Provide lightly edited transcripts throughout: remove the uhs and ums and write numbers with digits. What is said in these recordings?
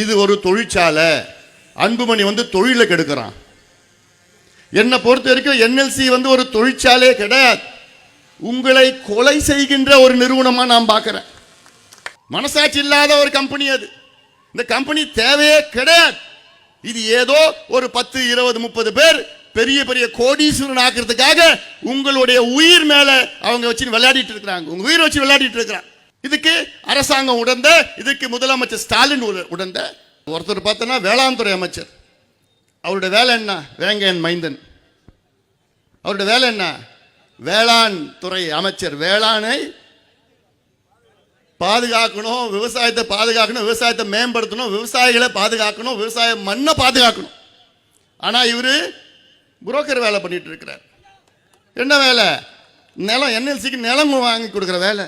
இது ஒரு தொழிற்சாலை. அன்புமணி தொழிலை கெடுக்கிறான். என்னை பொறுத்த வரைக்கும் என்எல்சி ஒரு தொழிற்சாலையே கிடையாது. உங்களை கொலை செய்கின்ற ஒரு நிறுவனமா நான் பார்க்கிறேன். மனசாட்சி இல்லாத ஒரு கம்பெனி அது. இந்த கம்பெனி தேவையே கிடையாது. இது ஏதோ ஒரு 10, 20, 30 பேர் பெரிய பெரிய கோடீஸ்வரன் ஆக்குறதுக்காக உங்களுடைய உயிர் மேல அவங்க வச்சு விளையாடிட்டு இருக்கிறாங்க. உங்க உயிரை வச்சு விளையாடிட்டு இருக்கிறாங்க. இதுக்கு அரசாங்கம் உடந்த, இதுக்கு முதலமைச்சர் ஸ்டாலின் உடந்த. ஒருத்தர் பார்த்தோன்னா வேளாண் துறை அமைச்சர். அவருடைய வேலை என்ன? வேங்கையன் மைந்தன். அவருடைய வேலை என்ன? வேளாண் துறை அமைச்சர். வேளாணை பாதுகாக்கணும், விவசாயத்தை பாதுகாக்கணும், விவசாயத்தை மேம்படுத்தணும், விவசாயிகளை பாதுகாக்கணும், விவசாய மண்ணை பாதுகாக்கணும். ஆனால் இவர் புரோக்கர் வேலை பண்ணிட்டு இருக்கிறார். என்ன வேலை? நிலம், என்எல்சிக்கு நிலம் வாங்கி கொடுக்குற வேலை.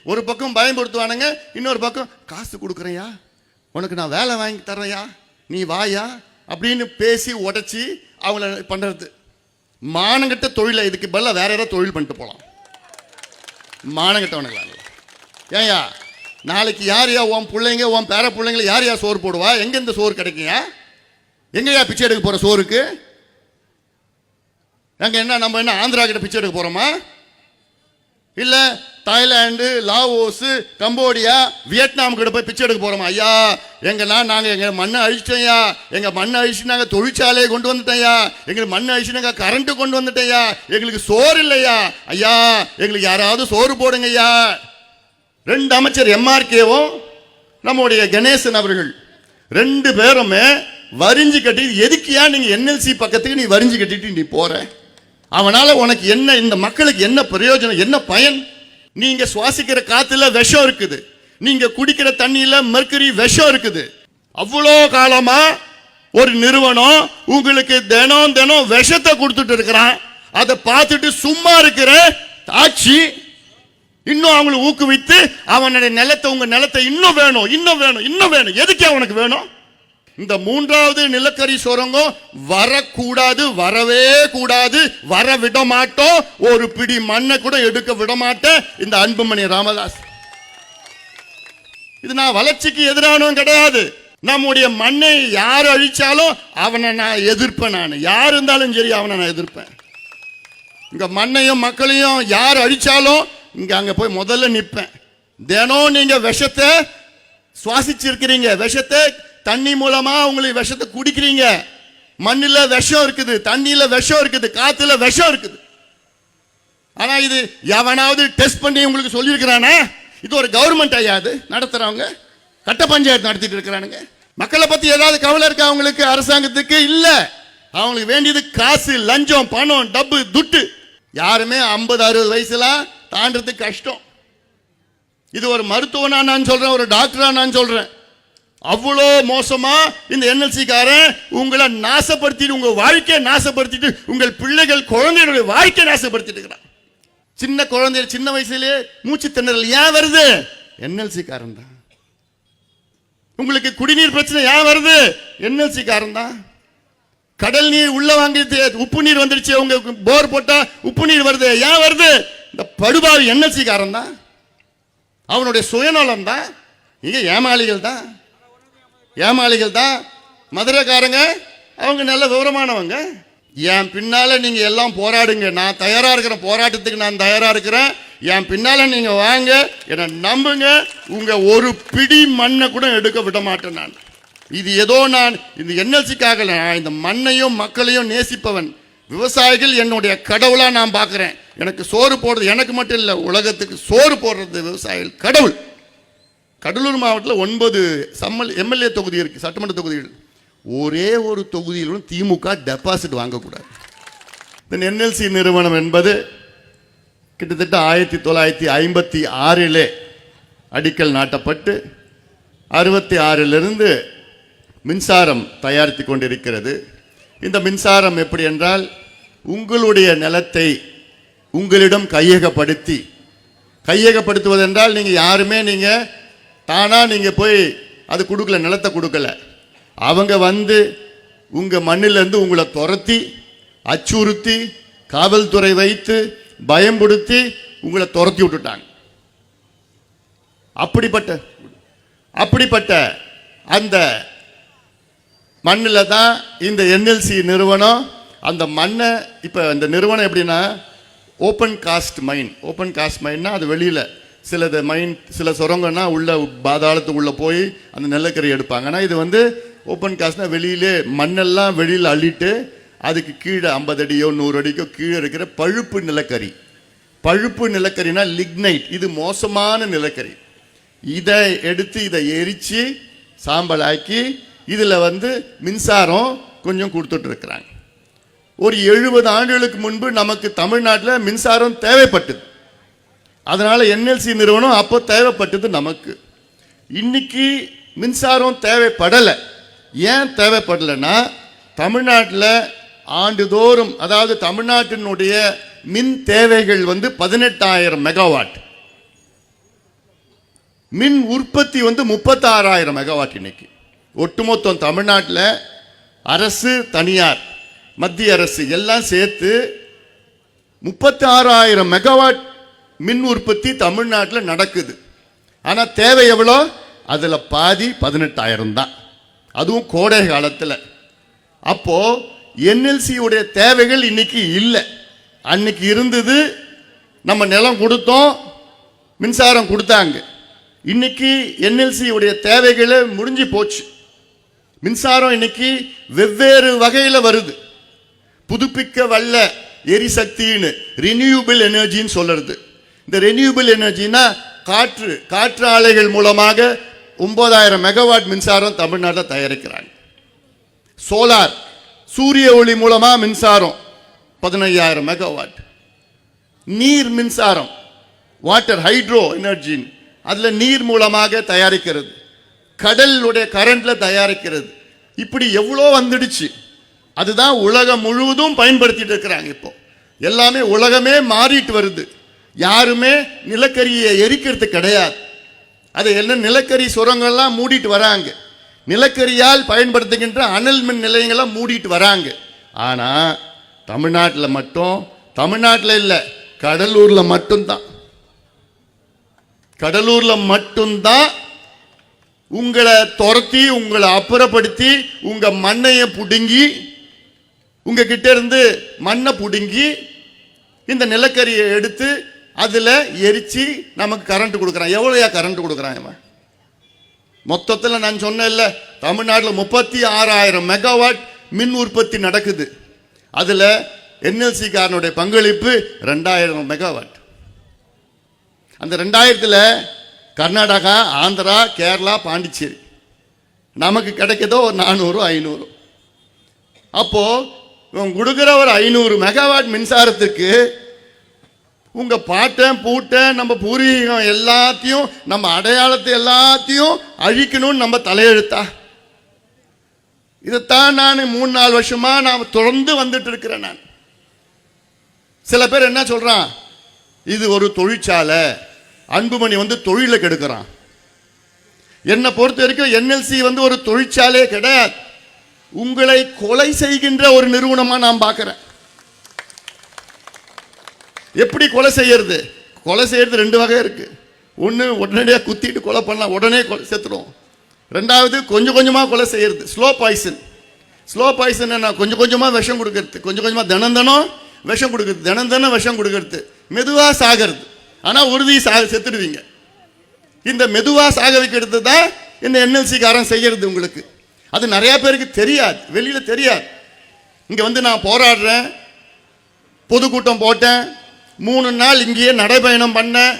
ஒரு பக்கம் பயன்படுத்துவானுங்க, இன்னொரு பக்கம் காசு கொடுக்குறையா, உனக்கு நான் வேலை வாங்கி தர்றையா, நீ வாயா அப்படின்னு பேசி உடச்சி அவங்கள பண்ணுறது. மானங்கிட்ட தொழிலை இதுக்கு பதிலாக வேற ஏதாவது தொழில் பண்ணிட்டு போகலாம். மானங்கிட்டவனுங்களா? ஏயா நாளைக்கு யாரையா உன் பிள்ளைங்க, உன் பேர பிள்ளைங்களை யாரையா சோறு போடுவா? எங்க இந்த சோறு கிடைக்குங்க? எங்கயா பிச்சை எடுக்க போற சோறுக்கு? எங்க என்ன நம்ம என்ன ஆந்திரா கிட்ட பிச்சை எடுக்க போறோமா? இல்ல தாய்லாந்து, லாவோஸ், கம்போடியா, வியட்நாம் கிட்ட போய் பிச்சை எடுக்க போறோமா? ஐயா நாங்க எங்க மண்ணை அழிச்சிட்டோம்யா, எங்க மண்ணை அழிச்சு நாங்க தொழிற்சாலையை கொண்டு வந்துட்டோம்யா, எங்களுக்கு மண்ணை அழிச்சு நாங்க கரண்ட் கொண்டு வந்துட்டோம்யா, எங்களுக்கு சோறு இல்லையா ஐயா, எங்களுக்கு யாராவது சோறு போடுங்க ஐயா. 2 அமைச்சர் எம்ஆர்கேவும் நம்முடைய கணேசன் அவர்கள் 2 பேருமே வரிஞ்சு கட்டி, எதுக்கியா நீங்க என்எல்சி பக்கத்துக்கு நீ வரிஞ்சு கட்டிட்டு நீ போற? அவனால உனக்கு என்ன, இந்த மக்களுக்கு என்ன பிரயோஜனம், என்ன பயன்? நீங்க சுவாசிக்கிற காத்துல விஷம் இருக்குது, நீங்க குடிக்கிற தண்ணியில மெர்க்குரி விஷம் இருக்குது. அவ்வளோ காலமா ஒரு நிறுவனம் உங்களுக்கு தினம் தினம் விஷத்தை கொடுத்துட்டு இருக்கிறான். அதை பார்த்துட்டு சும்மா இருக்கிற ஆட்சி இன்னும் அவங்களை ஊக்குவித்து அவனுடைய நிலத்தை, உங்க நிலத்தை இன்னும் வேணும், இன்னும் வேணும், இன்னும் வேணும். எதுக்கு அவனுக்கு வேணும்? இந்த 3வது நிலக்கரி சுரங்கம் வரக்கூடாது, வரவே கூடாது, வர விட மாட்டோம். ஒரு பிடி மண்ணை கூட எடுக்க விட மாட்டேன். இந்த அன்புமணி ராமதாஸ், இது நான் வளர்ச்சிக்கு எதிரானவன் கிடையாது. நம்முடைய மண்ணை யார் அழிச்சாலும் அவனை நான் எதிர்ப்பேன். நான் யார் இருந்தாலும் சரி அவனை நான் எதிர்ப்பேன். இங்க மண்ணையும் மக்களையும் யார் அழிச்சாலும் இங்க அங்க போய் முதல்ல நிற்பேன். தினம் நீங்க விஷத்தை சுவாசிச்சிருக்கிறீங்க, விஷத்தை தண்ணி மூலமா உங்களுக்கு விஷத்தை குடிக்கிறீங்க. மண்ணில விஷம் இருக்குது, தண்ணியில விஷம் இருக்குது, காத்துல விஷம் இருக்குது. ஆனா இது எவனாவது டெஸ்ட் பண்ணி உங்களுக்கு சொல்லியிருக்கிறானா? இது ஒரு கவர்மெண்ட் ஐயா அது நடத்துறவங்க, கட்ட பஞ்சாயத்து நடத்திட்டு இருக்கிறானுங்க. மக்களை பத்தி ஏதாவது கவலை இருக்கா அவங்களுக்கு? அரசாங்கத்துக்கு இல்ல. அவங்களுக்கு வேண்டியது காசு, லஞ்சம், பணம், டப்பு, துட்டு. யாருமே 50, 60 வயசுலாம் தாண்டறதுக்கு கஷ்டம். இது ஒரு மருத்துவனா நான் சொல்றேன், ஒரு டாக்டரா நான் சொல்றேன். அவ்வளோ மோசமா இந்த என்எல்சி காரன் உங்களை நாசப்படுத்திட்டு, உங்க வாழ்க்கையை நாசப்படுத்திட்டு, உங்கள் பிள்ளைகள் குழந்தைகளுடைய வாழ்க்கையை நாசப்படுத்திட்டு இருக்கிறான். சின்ன குழந்தை சின்ன வயசுலயே மூச்சு திணறல் ஏன் வருது? என்எல்சி காரன் தான். உங்களுக்கு குடிநீர் பிரச்சனை ஏன் வருது? என்எல்சி காரன் தான். கடல் நீர் உள்ள வாங்கிட்டு உப்பு நீர் வந்துருச்சு, உங்க போர் போட்டா உப்பு நீர் வருது, ஏன் வருது? இந்த படுபாவி என்எல்சி காரன் தான். அவனுடைய சுயநலம் தான். இங்க ஏமாளிகள் தான், ஏமாளிகள் தான். மதுரைக்காரங்க அவங்க நல்ல விவரமானவங்க. என் பின்னால நீங்க எல்லாம் போராடுங்க, நான் தயாரா இருக்கிறேன், போராட்டத்துக்கு நான் தயாரா இருக்கிறேன். என் பின்னால நீங்க வாங்க, என்ன நம்புங்க. உங்க ஒரு பிடி மண்ணை கூட எடுக்க விட மாட்டேன் நான். இது ஏதோ நான் இந்த என்எல்சிக்காக, நான் இந்த மண்ணையும் மக்களையும் நேசிப்பவன். விவசாயிகள் என்னுடைய கடவுளா நான் பார்க்கிறேன். எனக்கு சோறு போடுறது, எனக்கு மட்டும் இல்லை, உலகத்துக்கு சோறு போடுறது விவசாயிகள் கடவுள். கடலூர் மாவட்டத்தில் 9 எம்எல்ஏ தொகுதி இருக்கு, சட்டமன்ற தொகுதிகள். ஒரே ஒரு தொகுதியிலும் திமுக டெபாசிட் வாங்கக்கூடாது. இந்த என்எல்சி நிறுவனம் என்பது கிட்டத்தட்ட 1956 அடிக்கல் நாட்டப்பட்டு 66 மின்சாரம் தயாரித்து கொண்டிருக்கிறது. இந்த மின்சாரம் எப்படி என்றால், உங்களுடைய நிலத்தை உங்களிடம் கையகப்படுத்துவதென்றால் நீங்கள் யாருமே நீங்கள் தானா நீங்கள் போய் அது கொடுக்கல, நிலத்தை கொடுக்கல. அவங்க வந்து உங்கள் மண்ணிலேருந்து உங்களை துரத்தி, அச்சுறுத்தி, காவல்துறை வைத்து பயம்படுத்தி உங்களை துரத்தி விட்டுட்டாங்க. அப்படிப்பட்ட அந்த மண்ணில் தான் இந்த என்எல்சி நிறுவனம் அந்த மண்ணை இப்போ இந்த நிறுவனம் எப்படின்னா ஓப்பன் காஸ்ட் மைன்னா அது வெளியில் சிலது மைன் சில சுரங்கன்னா உள்ள பாதாளத்துக்குள்ளே போய் அந்த நிலக்கரி எடுப்பாங்க. ஆனால் இது வந்து ஓப்பன் காஸ்ட்னா வெளியிலே மண்ணெல்லாம் வெளியில் அள்ளிட்டு அதுக்கு கீழே 50 அடியோ 100 அடிக்கோ கீழே இருக்கிற பழுப்பு நிலக்கரினா லிக்னைட், இது மோசமான நிலக்கரி. இதை எடுத்து இதை எரித்து சாம்பல் ஆக்கி இதில் வந்து மின்சாரம் கொஞ்சம் கொடுத்துட்ருக்குறாங்க. ஒரு 70 ஆண்டுகளுக்கு முன்பு நமக்கு தமிழ்நாட்டில் மின்சாரம் தேவைப்பட்டது. அதனால் என்எல்சி நிறுவனம் அப்போ தேவைப்பட்டது நமக்கு. இன்னைக்கு மின்சாரம் தேவைப்படலை. ஏன் தேவைப்படலைன்னா தமிழ்நாட்டில் ஆண்டுதோறும் அதாவது தமிழ்நாட்டினுடைய மின் தேவைகள் வந்து 18,000 மெகாவாட், மின் உற்பத்தி வந்து 36,000 மெகாவாட். இன்னைக்கு ஒட்டுமொத்தம் தமிழ்நாட்டில் அரசு தனியார் மத்திய அரசு எல்லாம் சேர்த்து 36,000 மெகாவாட் மின் உற்பத்தி தமிழ்நாட்டில் நடக்குது. ஆனால் தேவை எவ்வளோ? அதில் பாதி 18,000 தான், அதுவும் கோடை காலத்தில். அப்போ என்எல்சி உடைய தேவைகள் இன்னைக்கு இல்லை. அன்னைக்கு இருந்தது, நம்ம நிலம் கொடுத்தோம், மின்சாரம் கொடுத்தாங்க. இன்னைக்கு என்எல்சி உடைய தேவைகளை முடிஞ்சு போச்சு. மின்சாரம் இன்னைக்கு வெவ்வேறு வகையில் வருது. புதுப்பிக்க வல்ல எரிசக்தின்னு ரினியூபிள் எனர்ஜின்னு சொல்றது. இந்த ரினியூபிள் எனர்ஜினா காற்று ஆலைகள் மூலமாக 9,000 மெகாவாட் மின்சாரம் தமிழ்நாட்டில் தயாரிக்கிறாங்க. சோலார் சூரிய ஒளி மூலமா மின்சாரம் 15,000 மெகாவாட். நீர் மின்சாரம் வாட்டர் ஹைட்ரோ எனர்ஜி, அதில் நீர் மூலமாக தயாரிக்கிறது. கடலுடைய கரண்ட்ல தயாரிக்கிறது. இப்படி எவ்வளோ வந்துடுச்சு. அதுதான் உலகம் முழுவதும் பயன்படுத்திட்டு இருக்கிறாங்க. இப்போ எல்லாமே உலகமே மாறிட்டு வருது. யாருமே நிலக்கரியை எரிக்கிறது கிடையாது. அது என்ன நிலக்கரி சுரங்கள்லாம் மூடிட்டு வராங்க. நிலக்கரியால் பயன்படுத்துகின்ற அனல் மின் நிலையங்கள்லாம் மூடிட்டு வராங்க. ஆனால் தமிழ்நாட்டில் மட்டும், தமிழ்நாட்டில் இல்லை, கடலூரில் மட்டும்தான் உங்களை துரத்தி உங்களை அப்புறப்படுத்தி உங்க மண்ணையை புடுங்கி உங்ககிட்ட இருந்து மண்ணை புடுங்கி இந்த நிலக்கரியை எடுத்து அதில் எரிச்சு நமக்கு கரண்ட் கொடுக்குறான். எவ்வளோயா கரண்ட் கொடுக்குறான் இவன்? மொத்தத்தில் நான் சொன்னேன்ல, தமிழ்நாட்டில் 36,000 மெகாவாட் மின் உற்பத்தி நடக்குது. அதில் என்எல்சி காரனுடைய பங்களிப்பு 2,000 மெகாவாட். அந்த 2,000ல் கர்நாடகா, ஆந்திரா, கேரளா, பாண்டிச்சேரி நமக்கு கிடைக்கதோ ஒரு 400-500. அப்போ கொடுக்குற ஒரு 500 மெகாவாட் மின்சாரத்துக்கு உங்க பாட்டன் பூட்டன் நம்ம பூர்வீகம் எல்லாத்தையும் நம்ம அடையாளத்தை எல்லாத்தையும் அழிக்கணும்னு நம்ம தலையெழுத்தா? இதைத்தான் நான் 3-4 வருஷமா நான் தொடர்ந்து வந்துட்டு இருக்கிறேன். நான் சில பேர் என்ன சொல்றான், இது ஒரு தொழிற்சாலை, அன்புமணி வந்து தொழிலை கெடுக்கிறான். என்னை பொறுத்த வரைக்கும் என்எல்சி வந்து ஒரு தொழிற்சாலையே கிடையாது. உங்களை கொலை செய்கின்ற ஒரு நிறுவனமா நான் பார்க்கிறேன். எப்படி கொலை செய்யறது? கொலை செய்யறது 2 வகை இருக்கு. ஒன்று உடனடியாக குத்திட்டு கொலை பண்ணலாம், உடனே செத்துடும். 2வது கொஞ்சம் கொஞ்சமாக கொலை செய்யறது, ஸ்லோ பாய்சன். என்ன? கொஞ்சம் கொஞ்சமாக விஷம் கொடுக்கறது, கொஞ்சம் கொஞ்சமாக தினம் விஷம் கொடுக்கறது, தினம் விஷம் கொடுக்கறது, மெதுவாக சாகிறது. ஆனால் உறுதி செத்துடுவீங்க. இந்த மெதுவாக சாக வைக்கிறது தான் இந்த என்எல்சி காரன் செய்யறது. உங்களுக்கு அது நிறைய பேருக்கு தெரியாது, வெளியில் தெரியாது. இங்கே வந்து நான் போராடுறேன், பொதுக்கூட்டம் போட்டேன், 3 நாள் இங்கேயே நடைபயணம் பண்ணேன்,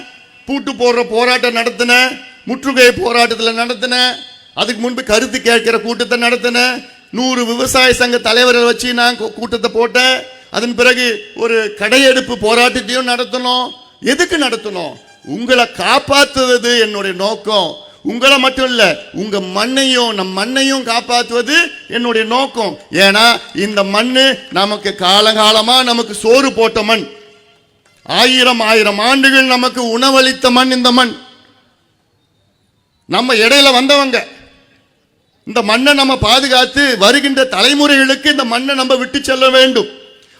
பூட்டு போடுற போராட்டம் நடத்தினேன், முற்றுகை போராட்டத்தில் நடத்தினேன், அதுக்கு முன்பு கருத்து கேட்கிற கூட்டத்தை நடத்தினேன், 100 விவசாய சங்க தலைவர்கள் வச்சு நான் கூட்டத்தை போட்டேன். அதன் பிறகு ஒரு கடையெடுப்பு போராட்டத்தையும் நடத்தணும். எதுக்கு நடத்தணும்? உங்களை காப்பாற்றுவது என்னுடைய நோக்கம். உங்களை மட்டும் இல்ல, உங்க மண்ணையும் நம் மண்ணையும் காப்பாற்றுவது என்னுடைய நோக்கம். ஏன்னா இந்த மண்ணு நமக்கு காலகாலமா நமக்கு சோறு போட்ட மண், 1000 ஆண்டுகள் நமக்கு உணவளித்த மண் இந்த மண். நம்ம இடையில வந்தவங்க. இந்த மண்ணை நம்ம பாதுகாத்து வருகின்ற தலைமுறைகளுக்கு இந்த மண்ணை நம்ம விட்டு செல்ல வேண்டும்.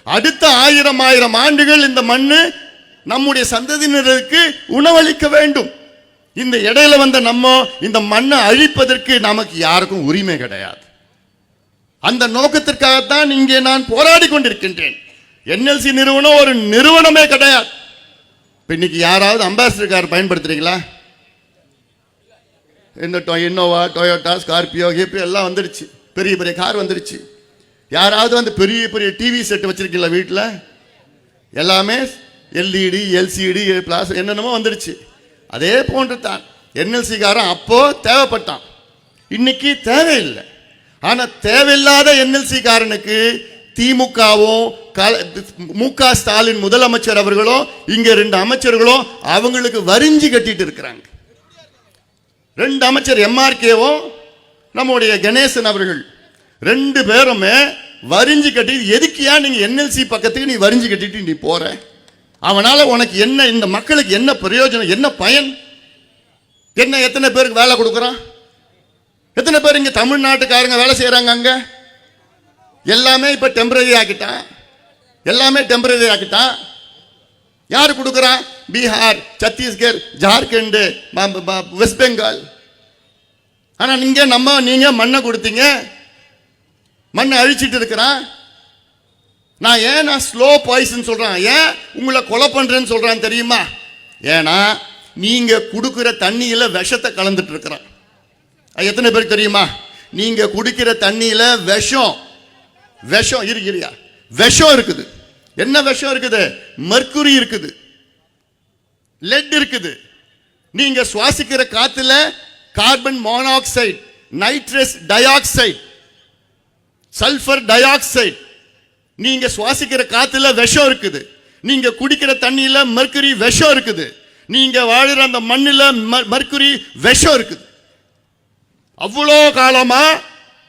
அடுத்த 1000 ஆண்டுகள் இந்த மண்ணு நம்முடைய சந்ததியினருக்கு உணவளிக்க வேண்டும். இந்த இடையில வந்த நம்ம இந்த மண்ணை அழிப்பதற்கு நமக்கு யாருக்கும் உரிமை கிடையாது. அந்த நோக்கத்திற்காகத்தான் இங்கே நான் போராடி கொண்டிருக்கின்றேன். என்எல்சி நிறுவனம் ஒரு நிறுவனமே கிடையாது. இன்னைக்கு யாராவது அம்பாசிடர் கார் பயன்படுத்துறீங்களா? இந்த இன்னோவா, டொயோட்டா, ஸ்கார்பியோ, கிபியோ எல்லாம் வந்துடுச்சு. பெரிய பெரிய கார் வந்துடுச்சு. யாராவது வந்து பெரிய பெரிய டிவி செட் வச்சிருக்கீங்களா வீட்டில்? எல்லாமே எல்இடி, எல்சிடி, பிளாஸ் என்னென்னமோ வந்துடுச்சு. அதே போன்று தான் என்எல்சி காரன் அப்போ தேவைப்பட்டான், இன்னைக்கு தேவையில்லை. ஆனா தேவையில்லாத என்எல்சி காரனுக்கு திமுகவும் மு.க. ஸ்டாலின் முதலமைச்சர் அவர்களும் இங்க 2 அமைச்சர்களும் அவங்களுக்கு வரிஞ்சு கட்டிட்டு இருக்கிறாங்க. 2 அமைச்சர் எம்ஆர்கேவும் நம்முடைய கணேசன் அவர்கள் 2 பேருமே வரிஞ்சு கட்டி, எதுக்கியா நீங்க என்எல்சி பக்கத்துக்கு நீ வரிஞ்சு கட்டிட்டு நீ போற? அவனால உனக்கு என்ன, இந்த மக்களுக்கு என்ன பிரயோஜனம், என்ன பயன், என்ன எத்தனை பேருக்கு வேலை கொடுக்குறான்? எத்தனை பேர் இங்க தமிழ்நாட்டுக்காரங்க வேலை செய்யறாங்க? அங்க எல்லாமே இப்ப டெம்பரரி ஆக்கிட்டான், எல்லாமே டெம்பரரி ஆக்கிட்டான். யாரு கொடுக்குறான்? பீகார், சத்தீஸ்கர், ஜார்க்கண்ட், வெஸ்ட் பெங்கால். ஆனா நீங்க மண்ணை கொடுத்தீங்க, மண்ணை அழிச்சிட்டு இருக்கிறான். நான் ஸ்லோ பாய்சன் சொல்றேன், ஏன் உங்களை கொலை பண்றேன்னு சொல்றான் தெரியுமா? ஏன்னா நீங்க கொடுக்கிற தண்ணியில விஷத்தை கலந்துட்டு இருக்கிறான். எத்தனை பேருக்கு தெரியுமா? நீங்க குடிக்கிற தண்ணியில விஷம் விஷம் இருக்குது. என்ன விஷம் இருக்குது? மர்க்குரி இருக்குது, லெட் இருக்குது. நீங்க சுவாசிக்கிற காத்துல carbon monoxide, nitrous di oxide, sulphur di oxide. நீங்க சுவாசிக்கிற காத்துல விஷம் இருக்குது. நீங்க குடிக்கிற தண்ணியில மர்க்குரி விஷம் இருக்குது. நீங்க வாழுற அந்த மண்ணில மர்க்குரி விஷம் இருக்குது. அவ்வளோ காலமா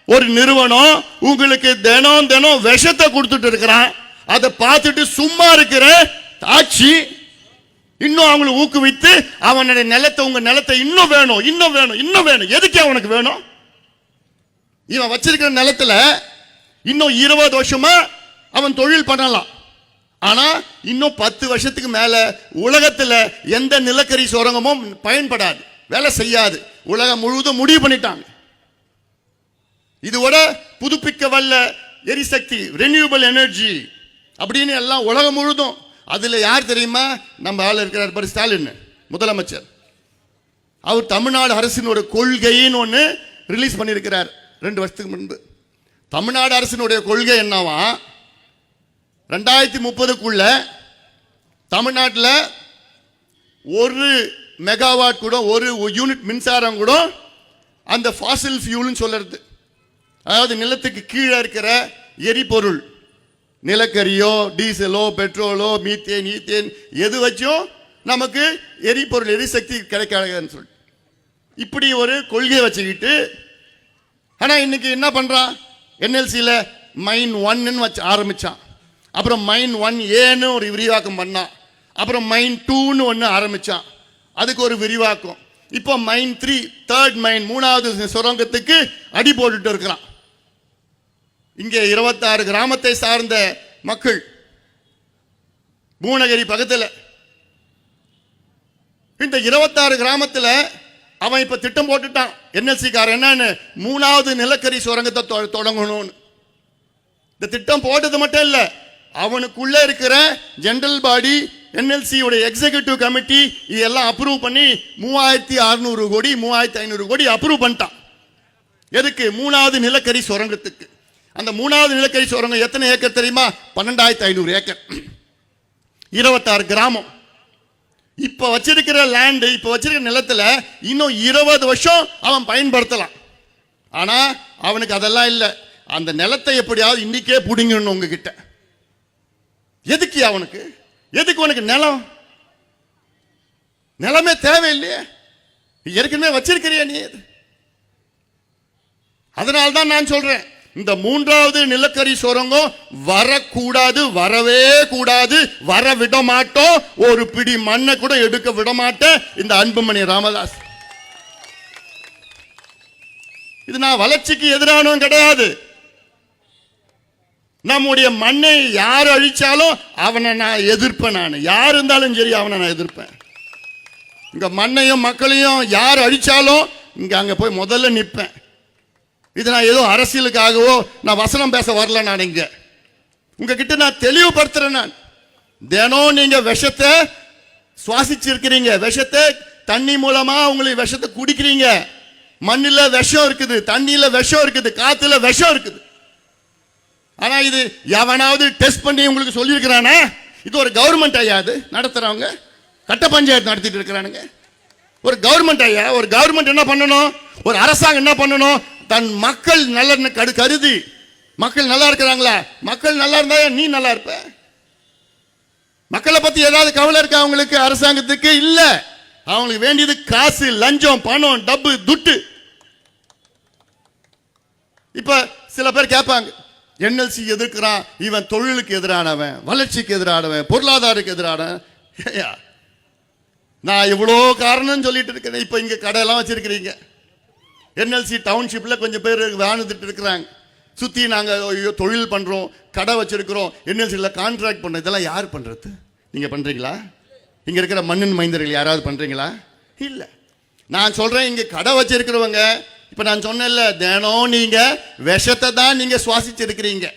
ஒரு நிறுவனம் உங்களுக்கு தினம் தினம் விஷத்தை கொடுத்துட்டு இருக்கிறான். அதை பார்த்துட்டு சும்மா இருக்கிற ஆட்சி இன்னும் அவங்களை ஊக்குவித்து அவனுடைய நிலத்தை, உங்க நிலத்தை இன்னும் வேணும், இன்னும் வேணும், இன்னும் வேணும். எதுக்கு அவனுக்கு வேணும்? இவன் வச்சிருக்கிற நிலத்துல இன்னும் 20 வருஷமா அவன் தொழில் பண்ணலாம். ஆனா இன்னும் 10 வருஷத்துக்கு மேல உலகத்துல எந்த நிலக்கரி சுரங்கமும் பயன்படாது, வேலை செய்யாது. உலகம் முழுவதும் முடிவு பண்ணிட்டாங்க. இதோட புதுப்பிக்க வல்ல எரிசக்தி, ரெனியூவபிள் எனர்ஜி அப்படின்னு எல்லாம் உலகம் முழுதும். அதுல யார் தெரியுமா? நம்ம ஆள் இருக்கிறார் பாரு, ஸ்டாலின் முதலமைச்சர். அவர் தமிழ்நாடு அரசினோட கொள்கைன்னு ஒன்று ரிலீஸ் பண்ணியிருக்கிறார் 2 வருஷத்துக்கு முன்பு. தமிழ்நாடு அரசினுடைய கொள்கை என்னவா? 2030க்குள்ள தமிழ்நாட்டில் 1 மெகாவாட் கூட, 1 யூனிட் மின்சாரம் கூட அந்த ஃபாசில் ஃபியூல்னு சொல்றது, அதாவது நிலத்துக்கு கீழே இருக்கிற எரிபொருள், நிலக்கரியோ, டீசலோ, பெட்ரோலோ, மீத்தேன், ஈத்தேன் எது வச்சும் நமக்கு எரிபொருள், எரிசக்தி கிடைக்காதுன்னு சொல்லி இப்படி ஒரு கொள்கையை வச்சுக்கிட்டு, ஆனா இன்னைக்கு என்ன பண்றான்? என்எல்சியில் மைன் 1ன்னு வச்சு ஆரம்பிச்சான். அப்புறம் மைன் 1A ஒரு விரிவாக்கம் பண்ணான். அப்புறம் மைன் 2ன்னு ஒன்று ஆரம்பிச்சான், அதுக்கு ஒரு விரிவாக்கம். இப்போ மைன் 3, தேர்ட் மைன், 3வது சுரங்கத்துக்கு அடி போட்டுட்டு இருக்கிறான். இங்கே 26 கிராமத்தை சார்ந்த மக்கள், பூனகிரி பக்கத்தில். இந்த 26 கிராமத்தில் அவன் இப்ப திட்டம் போட்டுட்டான் என்எல்சி காரன், என்னன்னு 3வது நிலக்கரி சுரங்கத்தை தொடங்கணும்னு. இந்த திட்டம் போட்டது மட்டும் இல்ல, அவனுக்குள்ள இருக்கிற ஜெனரல் பாடி, என்எல்சி உடைய எக்ஸிகியூட்டிவ் கமிட்டி இதெல்லாம் அப்ரூவ் பண்ணி 3600 கோடி, 3500 கோடி அப்ரூவ் பண்ணிட்டான். எதுக்கு? 3வது நிலக்கரி சுரங்கத்துக்கு. அந்த 3வது நிலக்கரி சுரங்கம் எத்தனை ஏக்கர் தெரியுமா? 12500 ஏக்கர், 26 கிராமம். இப்ப வச்சிருக்கிற லேண்ட், இப்ப வச்சிருக்கிற நிலத்துல இன்னும் 20 வருஷம் அவன் பயன்படுத்தலாம். ஆனா அவனுக்கு அதெல்லாம் இல்லை. அந்த நிலத்தை எப்படியாவது இன்னைக்கே புடிங்கணும் உங்ககிட்ட. எதுக்கு அவனுக்கு? எதுக்கு உனக்கு நிலம்? நிலமே தேவையில்லையே, ஏற்கனவே வச்சிருக்கிறியா நீ? அதனால்தான் நான் சொல்றேன், இந்த 3வது நிலக்கரி சுரங்கம் வரக்கூடாது, வரவே கூடாது, வர விட மாட்டோம். ஒரு பிடி மண்ணை கூட எடுக்க விட மாட்டேன் இந்த அன்புமணி ராமதாஸ். இது நான் வளர்ச்சிக்கு எதிரானவன் கிடையாது. நம்முடைய மண்ணை யார் அழிச்சாலும் அவனை நான் எதிர்ப்பேன். நான் யார் இருந்தாலும் சரி அவனை நான் எதிர்ப்பேன். இங்க மண்ணையும் மக்களையும் யார் அழிச்சாலும் இங்க அங்க போய் முதல்ல நிற்பேன். இது நான் ஏதோ அரசியலுக்காகவோ நான் வசனம் பேச வரல. நான் இங்க உங்ககிட்ட நான் தெளிவுபடுத்துறேன். நான் தினம் நீங்க விஷத்தை சுவாசிச்சிருக்கிறீங்க, விஷத்தை தண்ணி மூலமா உங்களுக்கு விஷத்தை குடிக்கிறீங்க. மண்ணில் விஷம் இருக்குது, தண்ணியில விஷம் இருக்குது, காத்துல விஷம் இருக்குது. ஆனா இது எவனாவது டெஸ்ட் பண்ணி உங்களுக்கு சொல்லியிருக்கிறானா? இது ஒரு கவர்மெண்ட் ஐயா அது நடத்துறவங்க கட்ட பஞ்சாயத்து நடத்திட்டு இருக்கிறானுங்க. ஒரு கவர்மெண்ட் ஐயா, ஒரு கவர்மெண்ட் என்ன பண்ணணும், ஒரு அரசாங்கம் என்ன பண்ணணும், தன் மக்கள் நல்ல கருதி மக்கள் நல்லா இருக்கிறாங்களா, மக்கள் நல்லா இருந்தா நீ நல்லா இருப்ப. மக்களை பத்தி ஏதாவது கவலை இருக்கா அவங்களுக்கு? அரசாங்கத்துக்கு இல்ல. அவங்களுக்கு வேண்டியது காசு, லஞ்சம், பணம், டப்பு, துட்டு. இப்ப சில பேர் கேட்பாங்க, என்எல்சி எதிர்க்கிறான், இவன் தொழிலுக்கு எதிரானவன், வளர்ச்சிக்கு எதிரானவன், பொருளாதாரத்துக்கு எதிரானவன். நான் இவ்வளோ காரணம் சொல்லிட்டு இருக்கிறேன். இப்ப இங்க கடையெல்லாம் வச்சிருக்கிறீங்க, என்எல்சி டவுன்ஷிப்ல கொஞ்சம் பேர் வாழ்ந்துட்டு இருக்கிறாங்க. சுத்தி நாங்க தொழில் பண்றோம், கடை வச்சிருக்கிறோம், என்எல்சில கான்ட்ராக்ட் பண்றோம். இதெல்லாம் யார் பண்றது? நீங்க பண்றீங்களா? இங்க இருக்கிற மண்ணின் மைந்தர்கள் யாராவது பண்றீங்களா? இல்ல. நான் சொல்றேன், இங்க கடை வச்சிருக்கிறவங்க, இப்ப நான் சொன்னேன்ல, தினம் நீங்க விஷத்தை தான் நீங்க சுவாசிச்சிருக்கிறீங்க.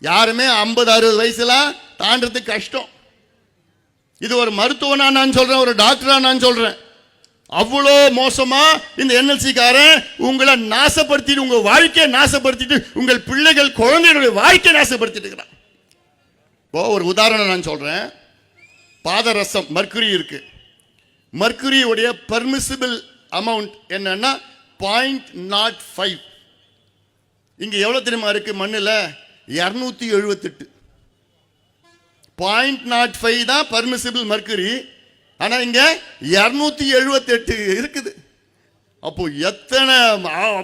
யாருமே 50-60 வயசுலாம் தாண்டறதுக்கு கஷ்டம். இது ஒரு மருத்துவனா நான் சொல்றேன், ஒரு டாக்டரா நான் சொல்றேன். அவ்வளோ மோசமா இந்த என்எல்சி காரன் உங்களை நாசப்படுத்திட்டு, உங்க வாழ்க்கையை நாசப்படுத்திட்டு, உங்கள் பிள்ளைகள் குழந்தைகளுடைய வாழ்க்கையை நாசப்படுத்திட்டு இருக்கிறான். ஒரு உதாரணம் நான் சொல்றேன். பாதரசம் மர்க்குரி இருக்கு. மர்க்குரியுடைய பர்மிசிபிள் அமௌண்ட் என்னன்னா 0.05. இங்க எவ்வளவு தெரியுமா இருக்கு மண்ணில்? 278. 0.05 தான் பர்மிசிபிள் மர்க்குரி. ஆனா இங்க 278 இருக்குது. அப்போ எத்தனை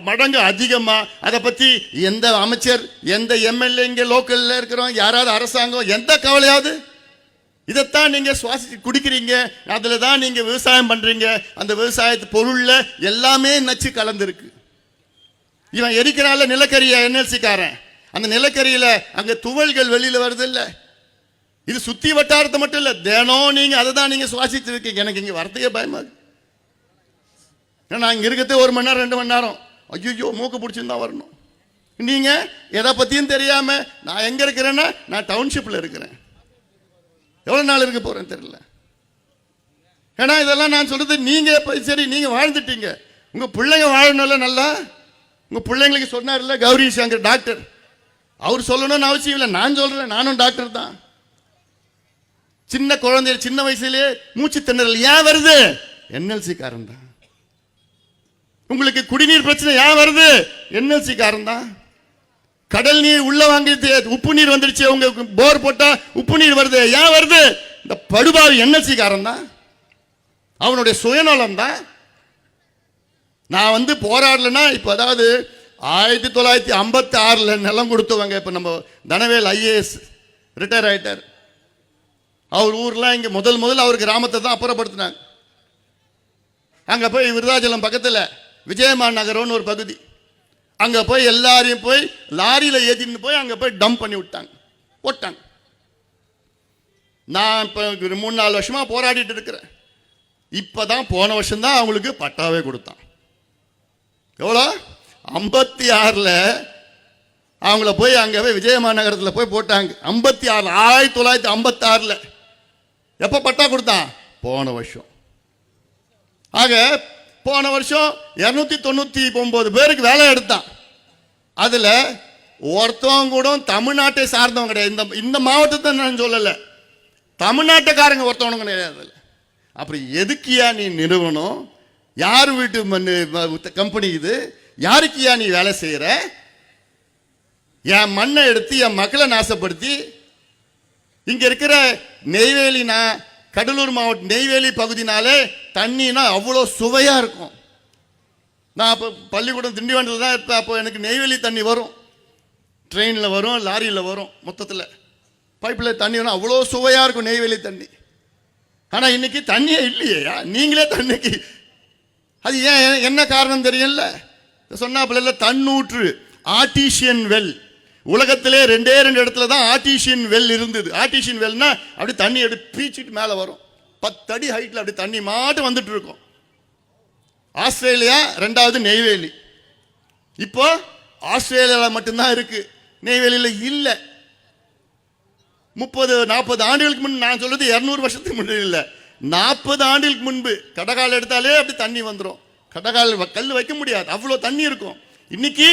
மடங்கு அதிகமா? அதை பத்தி எந்த அமைச்சர், எந்த எம்எல்ஏ, இங்க லோக்கல்ல இருக்கிறோம் யாராவது, அரசாங்கம் எந்த கவலையாவது? இதைத்தான் நீங்க சுவாசி குடிக்கிறீங்க, அதுல தான் நீங்க விவசாயம் பண்றீங்க. அந்த விவசாயத்து பொருள்ல எல்லாமே நச்சு கலந்துருக்கு. இவன் எரிக்கிறால நிலக்கரிய, என்எல்சி காரன், அந்த நிலக்கரியில அங்க துவள்கள் வெளியில வருது இல்ல. இது சுத்தி வட்டாரத்தை மட்டும் இல்ல, தினம் நீங்க அதை தான் நீங்க சுவாசிச்சு இருக்கீங்க. எனக்கு இங்க வரத்தையே பயமா இருக்கு. நான் இங்க இருக்கிறதே 1 மணி நேரம் 2 மணி நேரம், ஐயோ மூக்கு பிடிச்சிருந்தா வரணும். நீங்க எதை பத்தியும் தெரியாம, நான் எங்க இருக்கிறேன்னா நான் டவுன்ஷிப்ல இருக்கிறேன், எவ்வளவு நாள் இருக்க போறேன் தெரியல. ஏன்னா இதெல்லாம் நான் சொல்றது, நீங்க சரி நீங்க வாழ்ந்துட்டீங்க, உங்க பிள்ளைங்க வாழணும்ல நல்லா. உங்க பிள்ளைங்களுக்கு சொன்னார்ல கௌரி சங்கர் டாக்டர், அவர் சொல்லணும்னு அவசியம் இல்லை, நான் சொல்றேன், நானும் டாக்டர் தான். சின்ன குழந்தை சின்ன வயசுலயே மூச்சு திணறல் ஏன் வருது? என்எல்சி காரன் தான். உங்களுக்கு குடிநீர் பிரச்சனை ஏன் வருது? என்எல்சி காரன் தான். கடல் நீர் உள்ள வாங்கி உப்பு நீர் வந்துருச்சு, உங்க போர் போட்டா உப்பு நீர் வருது, ஏன் வருது? இந்த படுபாவி என்எல்சி காரன் தான், அவனுடைய சுயநலம் தான். நான் போராடலன்னா இப்ப, அதாவது 1956 நிலம் கொடுத்தவங்க, இப்ப நம்ம தனவேல் ஐஏஎஸ் ரிட்டையர் ஆயிட்டார். அவர் ஊர்ல இங்க முதல் அவர் கிராமத்தை தான் அப்புறப்படுத்தினாங்க. அங்க போய் விருதாச்சலம் பக்கத்துல விஜயமா நகரம்னு ஒரு பகுதி, அங்க போய் எல்லாரையும் போய் லாரியில ஏத்திட்டு போய் அங்க போய் டம்ப் பண்ணி விட்டாங்க, போட்டாங்க. நான் இப்ப 3-4 வருஷமா போராடிட்டு இருக்கிறேன். இப்பதான் போன வருஷம் தான் அவங்களுக்கு பட்டாவே கொடுத்தான். எவ்வளோ? 56 அவங்கள போய் அங்க போய் விஜயமா நகரத்தில் போய் போட்டாங்க. 56 1956 எப்ப பட்டா கொடுத்தான்? போன வருஷம். ஆக போன வருஷம் 299 பேருக்கு வேலை எடுத்தான். அதுல ஒருத்தவங்க கூட தமிழ்நாட்டை சார்ந்தவங்க கிடையாது. இந்த மாவட்டத்தை நான் சொல்லல, தமிழ்நாட்டுக்காரங்க ஒருத்தவங்க கிடையாது. அப்படி எதுக்கியா நீ நிறுவனம்? யார் வீட்டு கம்பெனி இது? யாருக்கியா நீ வேலை செய்யற? என் மண்ணை எடுத்து என் மக்களை நாசப்படுத்தி, இங்க இருக்கிற நெய்வேலி, கடலூர் மாவட்டம் நெய்வேலி பகுதினாலே தண்ணினா அவ்வளோ சுவையா இருக்கும். நான் அப்போ பள்ளிக்கூடம் திண்டிவண்டில் தான் இருப்பேன். அப்போ எனக்கு நெய்வேலி தண்ணி வரும், ட்ரெயினில் வரும், லாரியில் வரும், மொத்தத்தில் பைப்பில் தண்ணி வரும், அவ்வளோ சுவையா இருக்கும் நெய்வேலி தண்ணி. ஆனால் இன்னைக்கு தண்ணியே இல்லையா? நீங்களே தண்ணிக்கு அது ஏன், என்ன காரணம் தெரியல. சொன்னாப்புல தன்னூற்று ஆர்டிஷியன் வெல், உலகத்திலே 2 இடத்துல தான் ஆர்டிஷியன் வெல் இருந்தது. ஆர்டிஷியன் வெல்னா அப்படி தண்ணி அப்படி பீச்சிட்டு மேலே வரும், 10 அடி ஹைட்ல அப்படி தண்ணி மாட்டு வந்துட்டு இருக்கும். ஆஸ்திரேலியா, 2வது நெய்வேலி. இப்போ ஆஸ்திரேலியாவில் மட்டும்தான் இருக்கு, நெய்வேலியில் இல்லை. 30-40 ஆண்டுகளுக்கு முன், நான் சொல்றது 200 வருஷத்துக்கு முன்னாடி இல்லை, 40 ஆண்டுகளுக்கு முன்பு கடகால் எடுத்தாலே அப்படி தண்ணி வந்துடும். கடகால் கல் வைக்க முடியாது, அவ்வளோ தண்ணி இருக்கும். இன்னைக்கு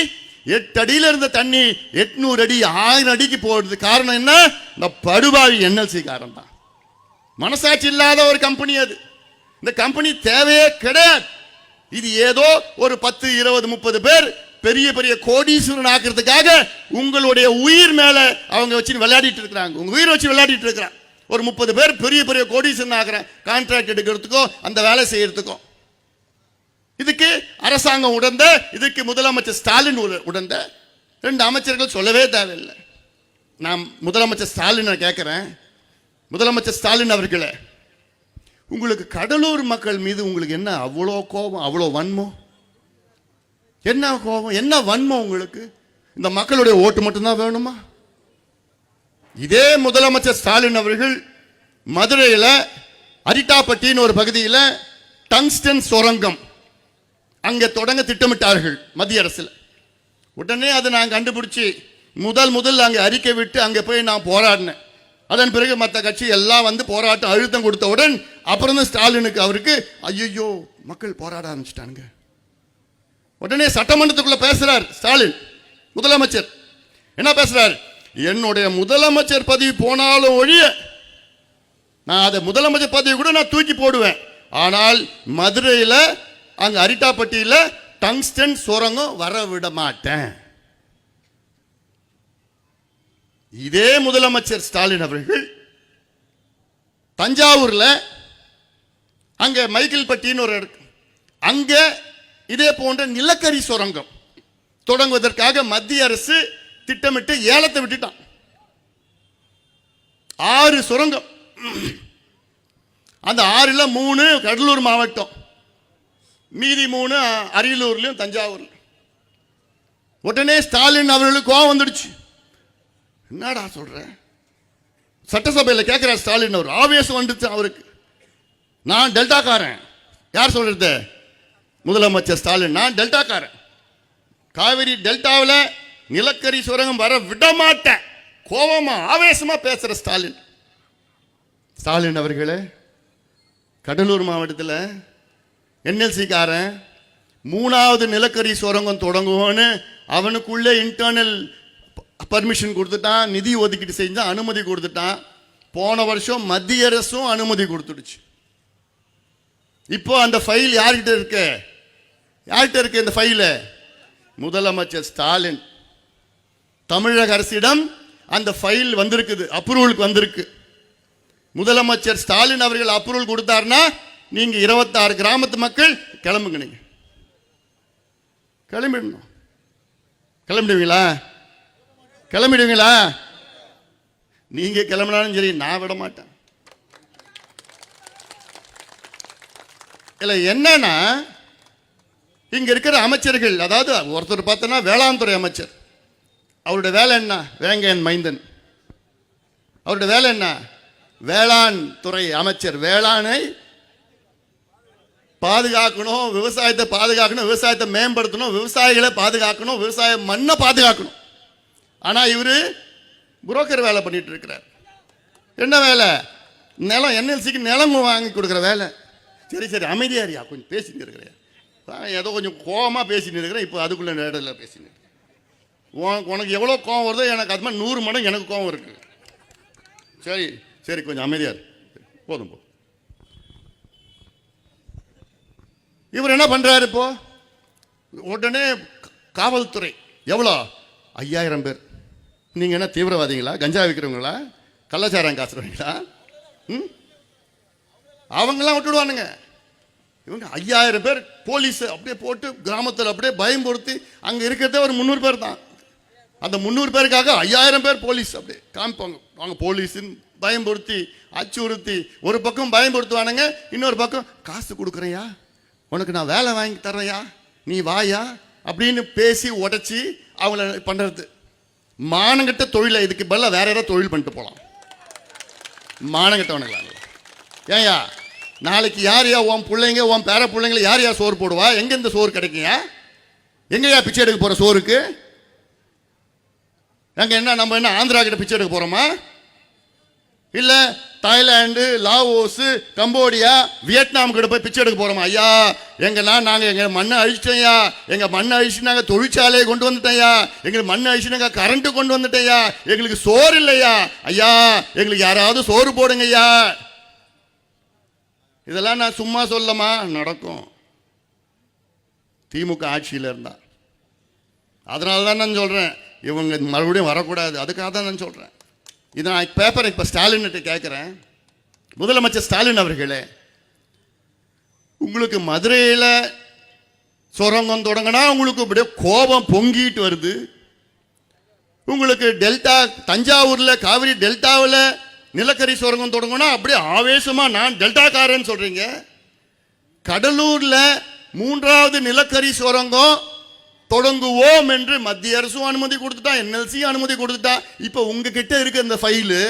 8 அடியில் இருந்த தண்ணி 800 அடி 1000 அடிக்கு போடுறது. காரணம் என்ன? இந்த படுபாவி என்எல்சி காரணம் தான். மனசாட்சி இல்லாத ஒரு கம்பெனி அது. இந்த கம்பெனி தேவையே கிடையாது. இது ஏதோ ஒரு 10, 20, 30 பேர் பெரிய பெரிய கோடீஸ்வரன் ஆக்குறதுக்காக உங்களுடைய உயிர் மேல அவங்க வச்சு விளையாடிட்டு இருக்கிறாங்க. உங்க உயிர் வச்சு விளையாடிட்டு இருக்கிறாங்க. ஒரு 30 பேர் பெரிய பெரிய கோடீஸ்வரன் ஆக்குறேன், கான்ட்ராக்ட் எடுக்கிறதுக்கோ அந்த வேலை செய்யறதுக்கோ. இதுக்கு அரசாங்கம் உடந்த, இதுக்கு முதலமைச்சர் ஸ்டாலின் உடந்த. 2 அமைச்சர்கள் சொல்லவே தேவையில்லை. நான் முதலமைச்சர் ஸ்டாலின் கேட்கிறேன், முதலமைச்சர் ஸ்டாலின் அவர்களே, உங்களுக்கு கடலூர் மக்கள் மீது உங்களுக்கு என்ன அவ்வளோ கோபம், அவ்வளோ வன்மம்? என்ன கோபம், என்ன வன்மம் உங்களுக்கு? இந்த மக்களுடைய ஓட்டு மட்டும்தான் வேணுமா? இதே முதலமைச்சர் ஸ்டாலின் அவர்கள் மதுரையில் அரிட்டாப்பட்டின்னு ஒரு பகுதியில் டங்ஸ்டன் சுரங்கம் அங்கே தொடங்க திட்டமிட்டார்கள் மத்திய அரசில். உடனே அதை நான் கண்டுபிடிச்சி முதல் அங்கே அறிக்கை விட்டு அங்கே போய் நான் போராடினேன். அதன் பிறகு மற்ற கட்சி எல்லாம் வந்து போராட்டம் அழுத்தம் கொடுத்தவுடன் அப்புறம் தான் ஸ்டாலினுக்கு அவருக்கு ஐயோ மக்கள் போராட ஆரம்பிச்சிட்டாங்க. உடனே சட்டமன்றத்துக்குள்ள பேசுறார் ஸ்டாலின் முதலமைச்சர். என்ன பேசுறார்? என்னுடைய முதலமைச்சர் பதவி போனாலும் ஒழிய நான் அதை முதலமைச்சர் பதவி கூட நான் தூக்கி போடுவேன், ஆனால் மதுரையில் அங்க அரிட்டாப்பட்டியில் டங்ஸ்டன் சுரங்கம் வர விட மாட்டேன். இதே முதலமைச்சர் ஸ்டாலின் அவர்கள் தஞ்சாவூர்ல அங்க மைக்கேல்பட்டின்னு ஒரு இருக்கு, அங்க இதே போன்ற நிலக்கரி சுரங்கம் தொடங்குவதற்காக மத்திய அரசு திட்டமிட்டு ஏலத்தை விட்டுட்டான். 6 சுரங்கம். அந்த 6ல் 3 கடலூர் மாவட்டம், மீதி 3 அரியலூர்லயும் தஞ்சாவூர்ல. உடனே ஸ்டாலின் அவர்களுக்கு கோவம் வந்துடுச்சு. என்னடா சொல்ற? சட்டசபையில் கேட்கிறார் ஸ்டாலின் அவர். ஆவேசம் வந்துச்சு அவருக்கு. நான் டெல்டாக்காரன். யார் சொல்றது? முதலமைச்சர் ஸ்டாலின். நான் டெல்டாக்காரன், காவிரி டெல்டாவில் நிலக்கரி சுரங்கம் வர விட மாட்டேன். கோபமா ஆவேசமா பேசுற ஸ்டாலின். ஸ்டாலின் அவர்களே, கடலூர் மாவட்டத்தில் என்எல்சி காரன் 3வது நிலக்கரி சுரங்கம் தொடங்குவோன்னு அவனுக்குள்ளே இன்டர்னல் பர்மிஷன் கொடுத்துட்டான், நிதி ஒதுக்கீடு செஞ்சான், அனுமதி கொடுத்துட்டான். போன வருஷம் மத்திய அரசும் அனுமதி கொடுத்துடுச்சு. இப்போ அந்த ஃபைல் யார்கிட்ட இருக்கு? யார்கிட்ட இருக்கு இந்த ஃபைல்? முதலமைச்சர் ஸ்டாலின். தமிழக அரசிடம் அந்த ஃபைல் வந்திருக்குது, அப்ரூவலுக்கு வந்திருக்கு. முதலமைச்சர் ஸ்டாலின் அவர்கள் அப்ரூவல் கொடுத்தாருன்னா நீங்க 26 கிராமத்து மக்கள் கிளம்புங்க. நீங்க கிளம்பிடணும். கிளம்பிடுவீங்களா? கிளம்பிடுவீங்களா? நீங்க கிளம்பினாலும் சரி, நான் விட மாட்டேன். இல்ல என்னன்னா, இங்க இருக்கிற அமைச்சர்கள், அதாவது ஒருத்தர் பார்த்தோன்னா வேளாண் துறை அமைச்சர், அவருடைய வேலை என்ன? வேங்கையன் மைந்தன். அவருடைய வேலை என்ன? வேளாண் துறை அமைச்சர். வேளாணை பாதுகாக்கணும், விவசாயத்தை பாதுகாக்கணும், விவசாயத்தை மேம்படுத்தணும், விவசாயிகளை பாதுகாக்கணும், விவசாய மண்ணை பாதுகாக்கணும். ஆனா இவரு புரோக்கர் வேலை பண்ணிட்டு இருக்கிறார். என்ன வேலை? நிலம், என்எல்சிக்கு நிலம் வாங்கி கொடுக்குற வேலை. சரி சரி அமைதியாரியா, கொஞ்சம் பேசிட்டு இருக்கிறேன். ஏதோ கொஞ்சம் கோபமா பேசிட்டு இருக்கிறேன். இப்போ அதுக்குள்ள நேரில் பேசிட்டு உனக்கு எவ்வளோ கோவம் வருதோ எனக்கு அது மாதிரி 100 மடங்கு எனக்கு கோவம் இருக்கு. சரி சரி கொஞ்சம் அமைதியார். போதும் போதும். இவர் என்ன பண்றாரு இப்போ? உடனே காவல்துறை எவ்வளோ? 5000 பேர். நீங்க என்ன தீவிரவாதிகளா? கஞ்சா விற்கிறவங்களா? கள்ளச்சாரம் காசுறவங்களா? அவங்கெல்லாம் விட்டுடுவானுங்க. இவங்க 5000 பேர் போலீஸ் அப்படியே போட்டு கிராமத்தில் அப்படியே பயம்படுத்தி, அங்கே இருக்கிறதே ஒரு 300 பேர் தான். அந்த 300 பேருக்காக 5000 பேர் போலீஸ் அப்படியே காமிப்பாங்க. வாங்க போலீஸ்ன்னு பயம்படுத்தி அச்சுறுத்தி, ஒரு பக்கம் பயன்படுத்துவானுங்க, இன்னொரு பக்கம் காசு கொடுக்குறையா, உனக்கு நான் வேலை வாங்கி தர்றையா, நீ வாயா அப்படின்னு பேசி உடச்சி அவங்கள பண்ணுறது. மானங்கிட்ட தொழிலை இதுக்கு பதிலாக வேற ஏதாவது தொழில் பண்ணிட்டு போகலாம். மானங்கிட்டவனுங்களா? ஏயா நாளைக்கு யார் யா உன் பிள்ளைங்க, உன் பேர பிள்ளைங்களை யார் சோறு போடுவா? எங்கே இந்த சோறு கிடைக்குங்க? எங்கயா பிச்சை எடுக்க போற சோறுக்கு? அங்க என்ன நம்ம என்ன ஆந்திரா கிட்ட பிச்சை எடுக்க போறோமா? இல்ல தாய்லாந்து, லாவோஸ், கம்போடியா, வியட்நாம் கிட்ட போய் பிச்சை எடுக்க போறோமா? ஐயா நாங்க எங்க மண்ணை அழிச்சிட்டோம்யா, எங்க மண்ணை அழிச்சு நாங்க தொழிற்சாலையை கொண்டு வந்துட்டோம்யா, எங்களுக்கு மண்ணை அழிச்சு நாங்க கரண்ட் கொண்டு வந்துட்டோம்யா, எங்களுக்கு சோறு இல்லையா ஐயா, எங்களுக்கு யாராவது சோறு போடுங்க ஐயா. இதெல்லாம் நான் சும்மா சொல்லமா, நடக்கும். திமுக ஆட்சியில் இருந்தா. அதனால தான் நான் சொல்றேன் இவங்க மறுபடியும் வரக்கூடாது. அதுக்காக தான் நான் சொல்றேன். இதை நான் பேப்பரை இப்போ ஸ்டாலின் கேட்குறேன். முதலமைச்சர் ஸ்டாலின் அவர்களே, உங்களுக்கு மதுரையில் சுரங்கம் தொடங்கினா உங்களுக்கு அப்படியே கோபம் பொங்கிட்டு வருது. உங்களுக்கு டெல்டா தஞ்சாவூரில் காவிரி டெல்டாவில் நிலக்கரி சுரங்கம் தொடங்கினா அப்படியே ஆவேசமாக நான் டெல்டாக்காரன்னு சொல்கிறீங்க. கடலூரில் 3வது நிலக்கரி சுரங்கம் தொடங்குவோம் என்று மத்திய அரசும் அனுமதி கொடுத்துட்டா, என்எல்சி அனுமதி கொடுத்துட்டா. இப்ப உங்ககிட்ட இருக்க இந்த ஃபைலு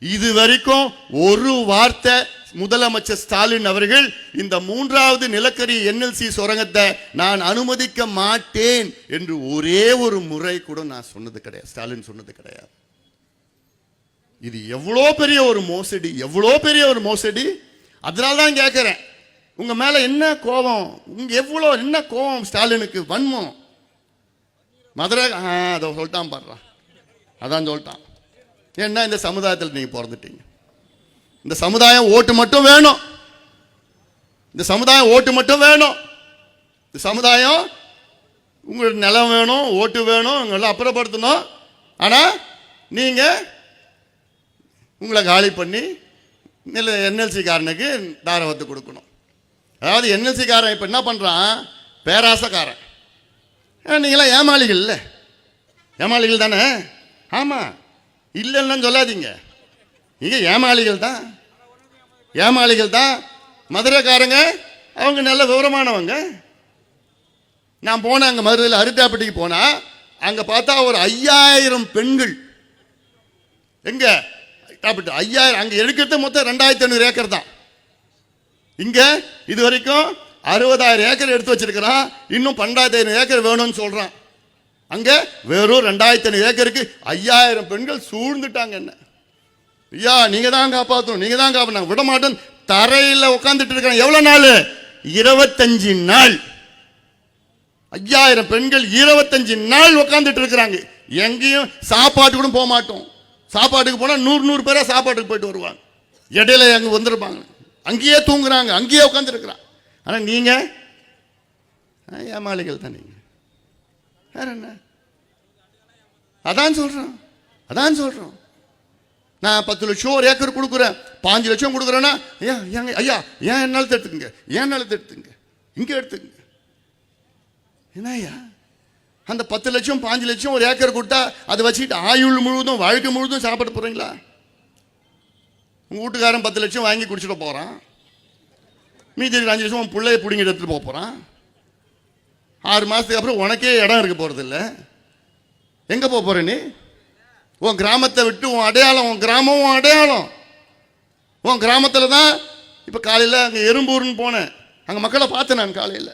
இது வரைக்கும் ஒரு வார்த்தை முதலமைச்சர் ஸ்டாலின் அவர்கள் இந்த 3வது நிலக்கரி என்எல்சி சுரங்கத்தை நான் அனுமதிக்க மாட்டேன் என்று ஒரே ஒரு முறை கூட நான் சொன்னது கிடையாது. ஸ்டாலின் சொன்னது கிடையாது. இது எவ்வளோ பெரிய ஒரு மோசடி, எவ்வளோ பெரிய ஒரு மோசடி. அதனால தான் கேட்கிறேன், உங்க மேல என்ன கோபம், உங்க எவ்வளோ என்ன கோபம் ஸ்டாலினுக்கு, வன்மம். மதுரை அதை சொல்லிட்டான் பாடுறா, அதான் சொல்லிட்டான். ஏன்னா இந்த சமுதாயத்தில் நீங்க பிறந்துட்டீங்க. இந்த சமுதாயம் ஓட்டு மட்டும் வேணும், இந்த சமுதாயம் ஓட்டு மட்டும் வேணும். இந்த சமுதாயம் உங்களுக்கு நிலம் வேணும், ஓட்டு வேணும், உங்களெல்லாம் அப்புறப்படுத்தணும். ஆனா நீங்க உங்களை காலி பண்ணி என்எல்சி காரனுக்கு தாரவத்து கொடுக்கணும். அதாவது என்எல்சி காரன் இப்போ என்ன பண்ணுறான், பேராசக்காரன். நீங்களாம் ஏமாளிகள் இல்லை, ஏமாளிகள் தானே? ஆமாம், இல்லைன்னு சொல்லாதீங்க, நீங்கள் ஏமாளிகள் தான், ஏமாளிகள் தான். மதுரைக்காரங்க அவங்க நல்ல விவரமானவங்க. நான் போனேன் அங்கே மதுரையில் அரிட்டாப்பட்டிக்கு போனால் அங்கே பார்த்தா ஒரு 5000 பெண்கள். எங்க 5000, அங்கே எடுக்கிறது மொத்தம் 2500 ஏக்கர் தான். இங்க இது வரைக்கும் 60,000 ஏக்கர் எடுத்து வச்சிருக்கிறான், இன்னும் 12,000 ஏக்கர் வேணும்னு சொல்றான். அங்க வெறும் 2,500 ஏக்கருக்கு 5000 பெண்கள் சூழ்ந்துட்டாங்க. என்ன ஐயா, நீங்க தான் காப்பாற்றணும், நீங்க தான் காப்பாற்றணும், விட மாட்டோம். தரையில் உட்காந்துட்டு இருக்கிறாங்க. எவ்வளவு நாள்? 25 நாள். 5000 பெண்கள் 25 நாள் உட்காந்துட்டு இருக்கிறாங்க. எங்கேயும் சாப்பாட்டு கூட போக மாட்டோம். சாப்பாட்டுக்கு போனா 100 பேரா சாப்பாட்டுக்கு போயிட்டு வருவாங்க. இடையில அங்க வந்துருப்பாங்க, அங்கேயே தூங்குறாங்க, அங்கேயே உட்காந்து இருக்கிறான். ஆனா நீங்க ஏமாளிகள் தான். நீங்க வேற என்ன? அதான் சொல்றோம், அதான் சொல்றோம். நான் 10 லட்சம் ஒரு ஏக்கர் கொடுக்குறேன், 5 லட்சம் கொடுக்குறேன்னா ஐயா ஏன் என்னாலும் எடுத்துக்கங்க, ஏன் நிலத்தை எடுத்துங்க, இங்க எடுத்துக்கங்க. என்ன ஐயா, அந்த 10 லட்சம் 5 லட்சம் ஒரு ஏக்கர் கொடுத்தா அதை வச்சுட்டு ஆயுள் முழுவதும் வாழ்க்கை முழுவதும் சாப்பிட போறீங்களா? உங்க வீட்டுக்காரன் 10 லட்சம் வாங்கி குடிச்சிட போறான், மீதி 5 லட்சம் உன் பிள்ளைய பிடிங்கிட்டு எடுத்துட்டு போக போறான். 6 மாசத்துக்கு அப்புறம் உனக்கே இடம் இருக்க போறது இல்லை. எங்க போக போற நீ? உன் கிராமத்தை விட்டு உன் அடையாளம், உன் கிராமம் உன் அடையாளம். உன் கிராமத்தில் தான். இப்போ காலையில் அங்கே எறும்பூர்னு போனேன், அங்கே மக்களை பார்த்தேன் நான் காலையில்.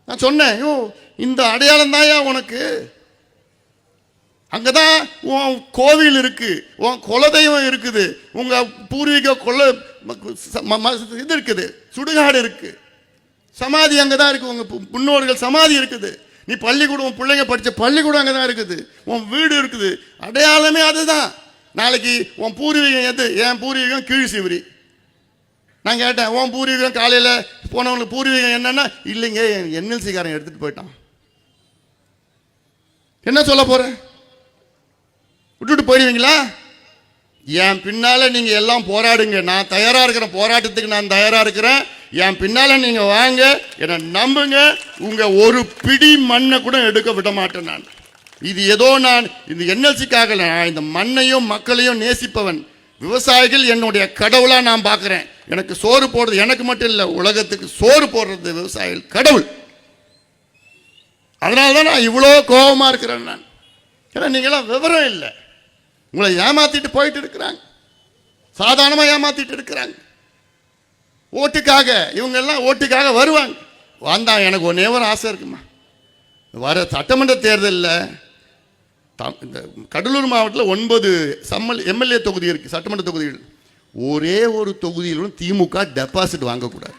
நான் சொன்னேன், ஐயோ இந்த அடையாளம் தான்யா உனக்கு, அங்கதான் உன் கோவில் இருக்கு, உன் குலதெய்வம் இருக்குது, உங்க பூர்வீக இது இருக்குது, சுடுகாடு இருக்கு, சமாதி அங்கதான் இருக்கு, உங்க முன்னோர்கள் சமாதி இருக்குது. நீ பள்ளிக்கூடம், உன் பிள்ளைங்க படிச்ச பள்ளிக்கூடம் அங்கதான் இருக்குது, உன் வீடு இருக்குது. அடையாளமே அதுதான். நாளைக்கு உன் பூர்வீகம் எது? என் பூர்வீகம் கீழ்சிவரி. நான் கேட்டேன், உன் பூர்வீகம் காலையில் போனவங்களுக்கு பூர்வீகம் என்னன்னா, இல்லைங்க என்எல்சி காரன் எடுத்துட்டு போயிட்டான். என்ன சொல்ல போற? விட்டுட்டு போயிடுவீங்களா? என் பின்னால நீங்க எல்லாம் போராடுங்க, நான் தயாரா இருக்கிறேன், போராட்டத்துக்கு நான் தயாரா இருக்கிறேன். என் பின்னால நீங்க வாங்க, என்ன நம்புங்க. உங்க ஒரு பிடி மண்ணை கூட எடுக்க விட மாட்டேன் நான். இது ஏதோ நான் இந்த என்எல்சிக்காக, நான் இந்த மண்ணையும் மக்களையும் நேசிப்பவன். விவசாயிகள் என்னுடைய கடவுளா நான் பார்க்கிறேன். எனக்கு சோறு போடுறது, எனக்கு மட்டும் இல்லை, உலகத்துக்கு சோறு போடுறது விவசாயிகள் கடவுள். அதனாலதான் நான் இவ்வளோ கோபமா இருக்கிறேன் நான். ஏன்னா நீங்களாம் விவரம் இல்லை, உங்களை ஏமாத்திட்டு போயிட்டு இருக்கிறாங்க, சாதாரணமா ஏமாத்திட்டு இருக்கிறாங்க. ஓட்டுக்காக இவங்க எல்லாம் ஓட்டுக்காக வருவாங்க. வந்தா எனக்கு ஒன்னே ஒரு ஆசை இருக்குமா, வர சட்டமன்ற தேர்தலில் இந்த கடலூர் மாவட்டத்தில் 9 எம்எல்ஏ தொகுதி இருக்குது, சட்டமன்ற தொகுதிகள். ஒரே ஒரு தொகுதியிலும் திமுக டெபாசிட் வாங்கக்கூடாது.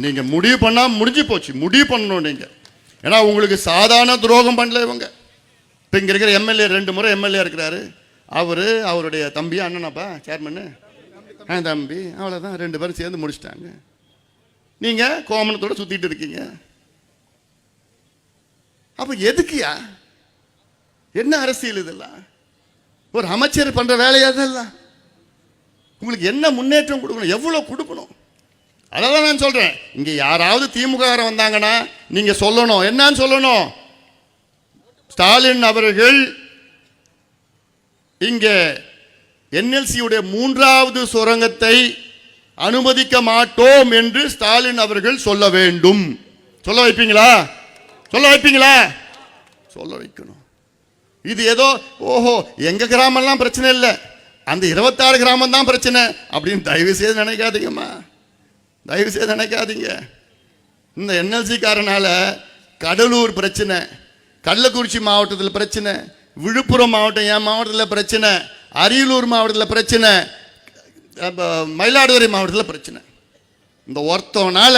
நீங்கள் முடிவு பண்ணால் முடிஞ்சு போச்சு. முடிவு பண்ணணும் நீங்கள். ஏன்னா உங்களுக்கு சாதாரண துரோகம் பண்ணல இவங்க. இப்போ இங்கே இருக்கிற எம்எல்ஏ 2 முறை எம்எல்ஏ இருக்கிறாரு. அவருடைய தம்பி அண்ணனாப்பா சேர்மன்னு தம்பி, அவ்வளோதான். 2 பேரும் சேர்ந்து முடிச்சிட்டாங்க. நீங்கள் கோமணத்தோடு சுற்றிட்டு இருக்கீங்க. அப்போ எதுக்குயா? என்ன அரசியல் இதெல்லாம்? ஒரு அமைச்சர் பண்ணுற வேலையா இதெல்லாம்? உங்களுக்கு என்ன முன்னேற்றம் கொடுக்கணும்? எவ்வளோ கொடுக்கணும்? அதான் நான் சொல்கிறேன். இங்கே யாராவது திமுக வந்தாங்கன்னா நீங்கள் சொல்லணும். என்னன்னு சொல்லணும்? ஸ்டாலின் அவர்கள் இங்கே என்எல்சியுடைய 3வது சுரங்கத்தை அனுமதிக்க மாட்டோம் என்று ஸ்டாலின் அவர்கள் சொல்ல வேண்டும். சொல்ல வைப்பீங்களா? சொல்ல வைப்பீங்களா? சொல்ல வைக்கணும். இது ஏதோ ஓஹோ எங்க கிராமம்லாம் பிரச்சனை இல்லை, அந்த 26 கிராமம் தான் பிரச்சனை அப்படின்னு தயவு செய்து நினைக்காதீங்கம்மா. தயவு செய்து நினைக்காதீங்க. இந்த என்எல்சி காரனால கடலூர் பிரச்சனை, கள்ளக்குறிச்சி மாவட்டத்தில் பிரச்சனை, விழுப்புரம் மாவட்டம் என் மாவட்டத்தில் பிரச்சனை, அரியலூர் மாவட்டத்தில் பிரச்சனை, மயிலாடுதுறை மாவட்டத்தில் பிரச்சனை. இந்த ஒருத்தவனால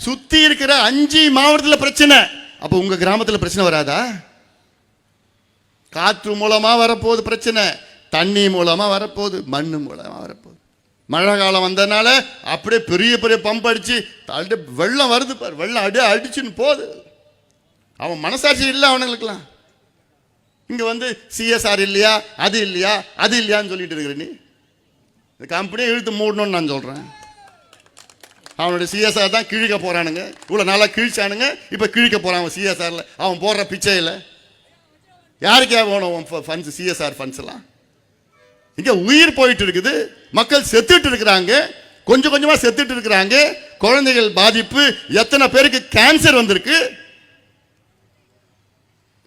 சுற்றி இருக்கிற 5 மாவட்டத்தில் பிரச்சனை. அப்போ உங்கள் கிராமத்தில் பிரச்சனை வராதா? காற்று மூலமாக வரப்போகுது பிரச்சனை, தண்ணி மூலமாக வரப்போகுது, மண் மூலமாக வரப்போகுது. மழை காலம் வந்ததுனால அப்படியே பெரிய பெரிய பம்ப் அடித்து வெள்ளம் வருது பாரு. வெள்ளம் அடிச்சுன்னு போகுது. அவன் மனசாட்சி இல்லை அவனுங்களுக்கெல்லாம். இங்கே வந்து சிஎஸ்ஆர் இல்லையா, அது இல்லையா, அது இல்லையான்னு சொல்லிட்டு இருக்கிற நீ. இந்த கம்பெனியை இழுத்து மூடணும்னு நான் சொல்கிறேன். அவனுடைய சிஎஸ்ஆர் தான் கிழிக்க போகிறானுங்க. இவ்வளோ நாளாக கிழிச்சானுங்க, இப்போ கிழிக்க போகிறான் அவன் சிஎஸ்ஆரில். அவன் போடுற பிச்சையில் யாருக்கே வேணும் ஃபண்ட்ஸ்? சிஎஸ்ஆர் ஃபண்ட்ஸ் எல்லாம் இங்கே உயிர் போயிட்டு இருக்குது. மக்கள் செத்துட்டு இருக்கிறாங்க, கொஞ்சம் கொஞ்சமாக செத்துட்டு இருக்கிறாங்க. குழந்தைகள் பாதிப்பு, எத்தனை பேருக்கு கேன்சர் வந்திருக்கு.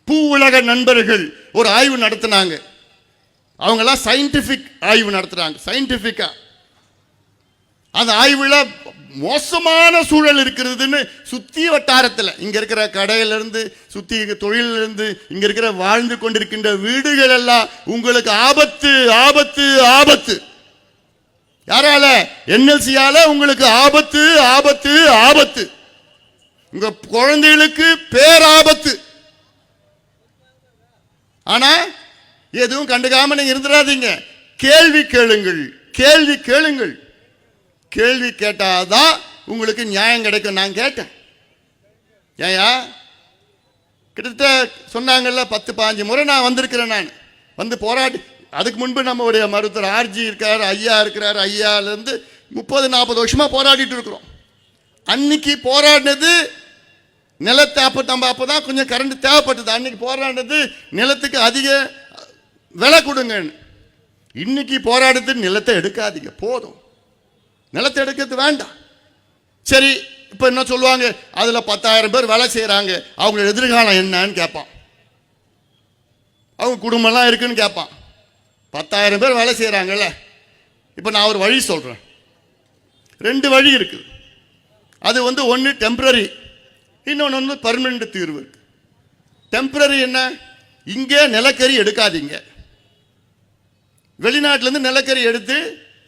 பூ உலக நண்பர்கள் ஒரு ஆய்வு நடத்தினாங்க. அவங்கெல்லாம் சயின்டிஃபிக் ஆய்வு நடத்துறாங்க. சயின்டிஃபிக்கா அந்த ஆய்வுல மோசமான சூழல் இருக்கிறதுன்னு சுத்தி வட்டாரத்தில், இங்க இருக்கிற கடையிலிருந்து சுத்தி தொழிலிருந்து இங்க இருக்கிற வாழ்ந்து கொண்டிருக்கின்ற வீடுகள் எல்லாம் உங்களுக்கு ஆபத்து ஆபத்து ஆபத்து. யாரால? என்எல்சியால உங்களுக்கு ஆபத்து ஆபத்து ஆபத்து. உங்க குழந்தைகளுக்கு பேராபத்து. ஆனா எதுவும் கண்டுக்காம நீங்க இருந்துடாதீங்க. கேள்வி கேளுங்கள், கேள்வி கேளுங்கள். கேள்வி கேட்டாதான் உங்களுக்கு நியாயம் கிடைக்கும். நான் கேட்டேன். ஏயா கிட்டத்தட்ட சொன்னாங்கல்ல 10-15 முறை நான் வந்திருக்கிறேன். நான் வந்து போராடி, அதுக்கு முன்பு நம்மளுடைய மருத்துவர் ஆர்ஜி இருக்கார், ஐயா இருக்கிறார். ஐயாலேருந்து 30-40 வருஷமா போராடிட்டு இருக்கிறோம். அன்னைக்கு போராடினது நிலத்தை அப்பதான் கொஞ்சம் கரண்ட் தேவைப்பட்டது. அன்னைக்கு போராடினது நிலத்துக்கு அதிக விலை கொடுங்கன்னு. இன்னைக்கு போராடுறது நிலத்தை எடுக்காதீங்க, போதும், நிலத்தை எடுக்கிறது வேண்டாம். சரி, இப்போ என்ன சொல்லுவாங்க? அதில் 10,000 பேர் வேலை செய்கிறாங்க, அவங்க எதிர்காலம் என்னன்னு கேட்பான். அவங்க குடும்பம்லாம் இருக்குன்னு கேட்பான். 10,000 பேர் வேலை செய்கிறாங்கல்ல. இப்போ நான் ஒரு வழி சொல்கிறேன். 2 வழி இருக்குது. அது வந்து ஒன்று டெம்பரரி, இன்னொன்று வந்து பர்மனெண்ட் தீர்வு இருக்கு. டெம்பரரி என்ன? இங்கே நிலக்கரி எடுக்காதீங்க. வெளிநாட்டிலேருந்து நிலக்கரி எடுத்து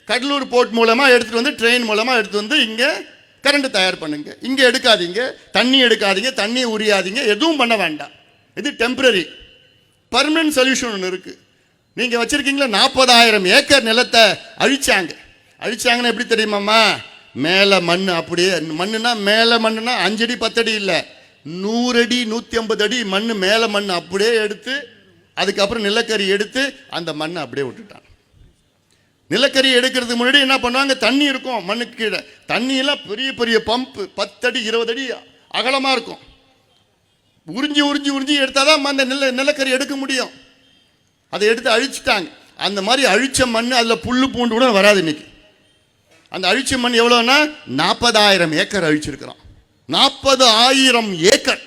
கடலூர் போர்ட் மூலமாக எடுத்துகிட்டு வந்து ட்ரெயின் மூலமாக எடுத்து வந்து இங்கே கரண்ட் தயார் பண்ணுங்க. இங்கே எடுக்காதீங்க, தண்ணி எடுக்காதீங்க, தண்ணி உரியாதீங்க, எதுவும் பண்ண வேண்டாம். இது டெம்பரரி. பர்மனன்ட் சொல்யூஷன் ஒன்று இருக்குது. நீங்கள் வச்சுருக்கீங்களா 40,000 ஏக்கர் நிலத்தை அழிச்சாங்கன்னா எப்படி தெரியுமாம்மா? மேலே மண் அப்படியே, மண்ணுனா மேலே மண்ணுனா 5 அடி 10 அடி இல்லை, 100 அடி 150 அடி மண், மேலே மண் அப்படியே எடுத்து அதுக்கப்புறம் நிலக்கரி எடுத்து அந்த மண்ணை அப்படியே விட்டுட்டான். நிலக்கரி எடுக்கிறதுக்கு முன்னாடி என்ன பண்ணுவாங்க? தண்ணி இருக்கும் மண்ணுக்கு கீழே. தண்ணியெல்லாம் பெரிய பெரிய பம்பு 10 அடி 20 அடி அகலமாக இருக்கும். உறிஞ்சி உறிஞ்சி உறிஞ்சி எடுத்தால் தான் அந்த நிலக்கரி எடுக்க முடியும். அதை எடுத்து அழிச்சிட்டாங்க. அந்த மாதிரி அழிச்ச மண், அதில் புல்லு பூண்டு கூட வராது இன்னைக்கு. அந்த அழிச்ச மண் எவ்வளோன்னா 40,000 ஏக்கர் அழிச்சிருக்கிறோம். 40,000 ஏக்கர்.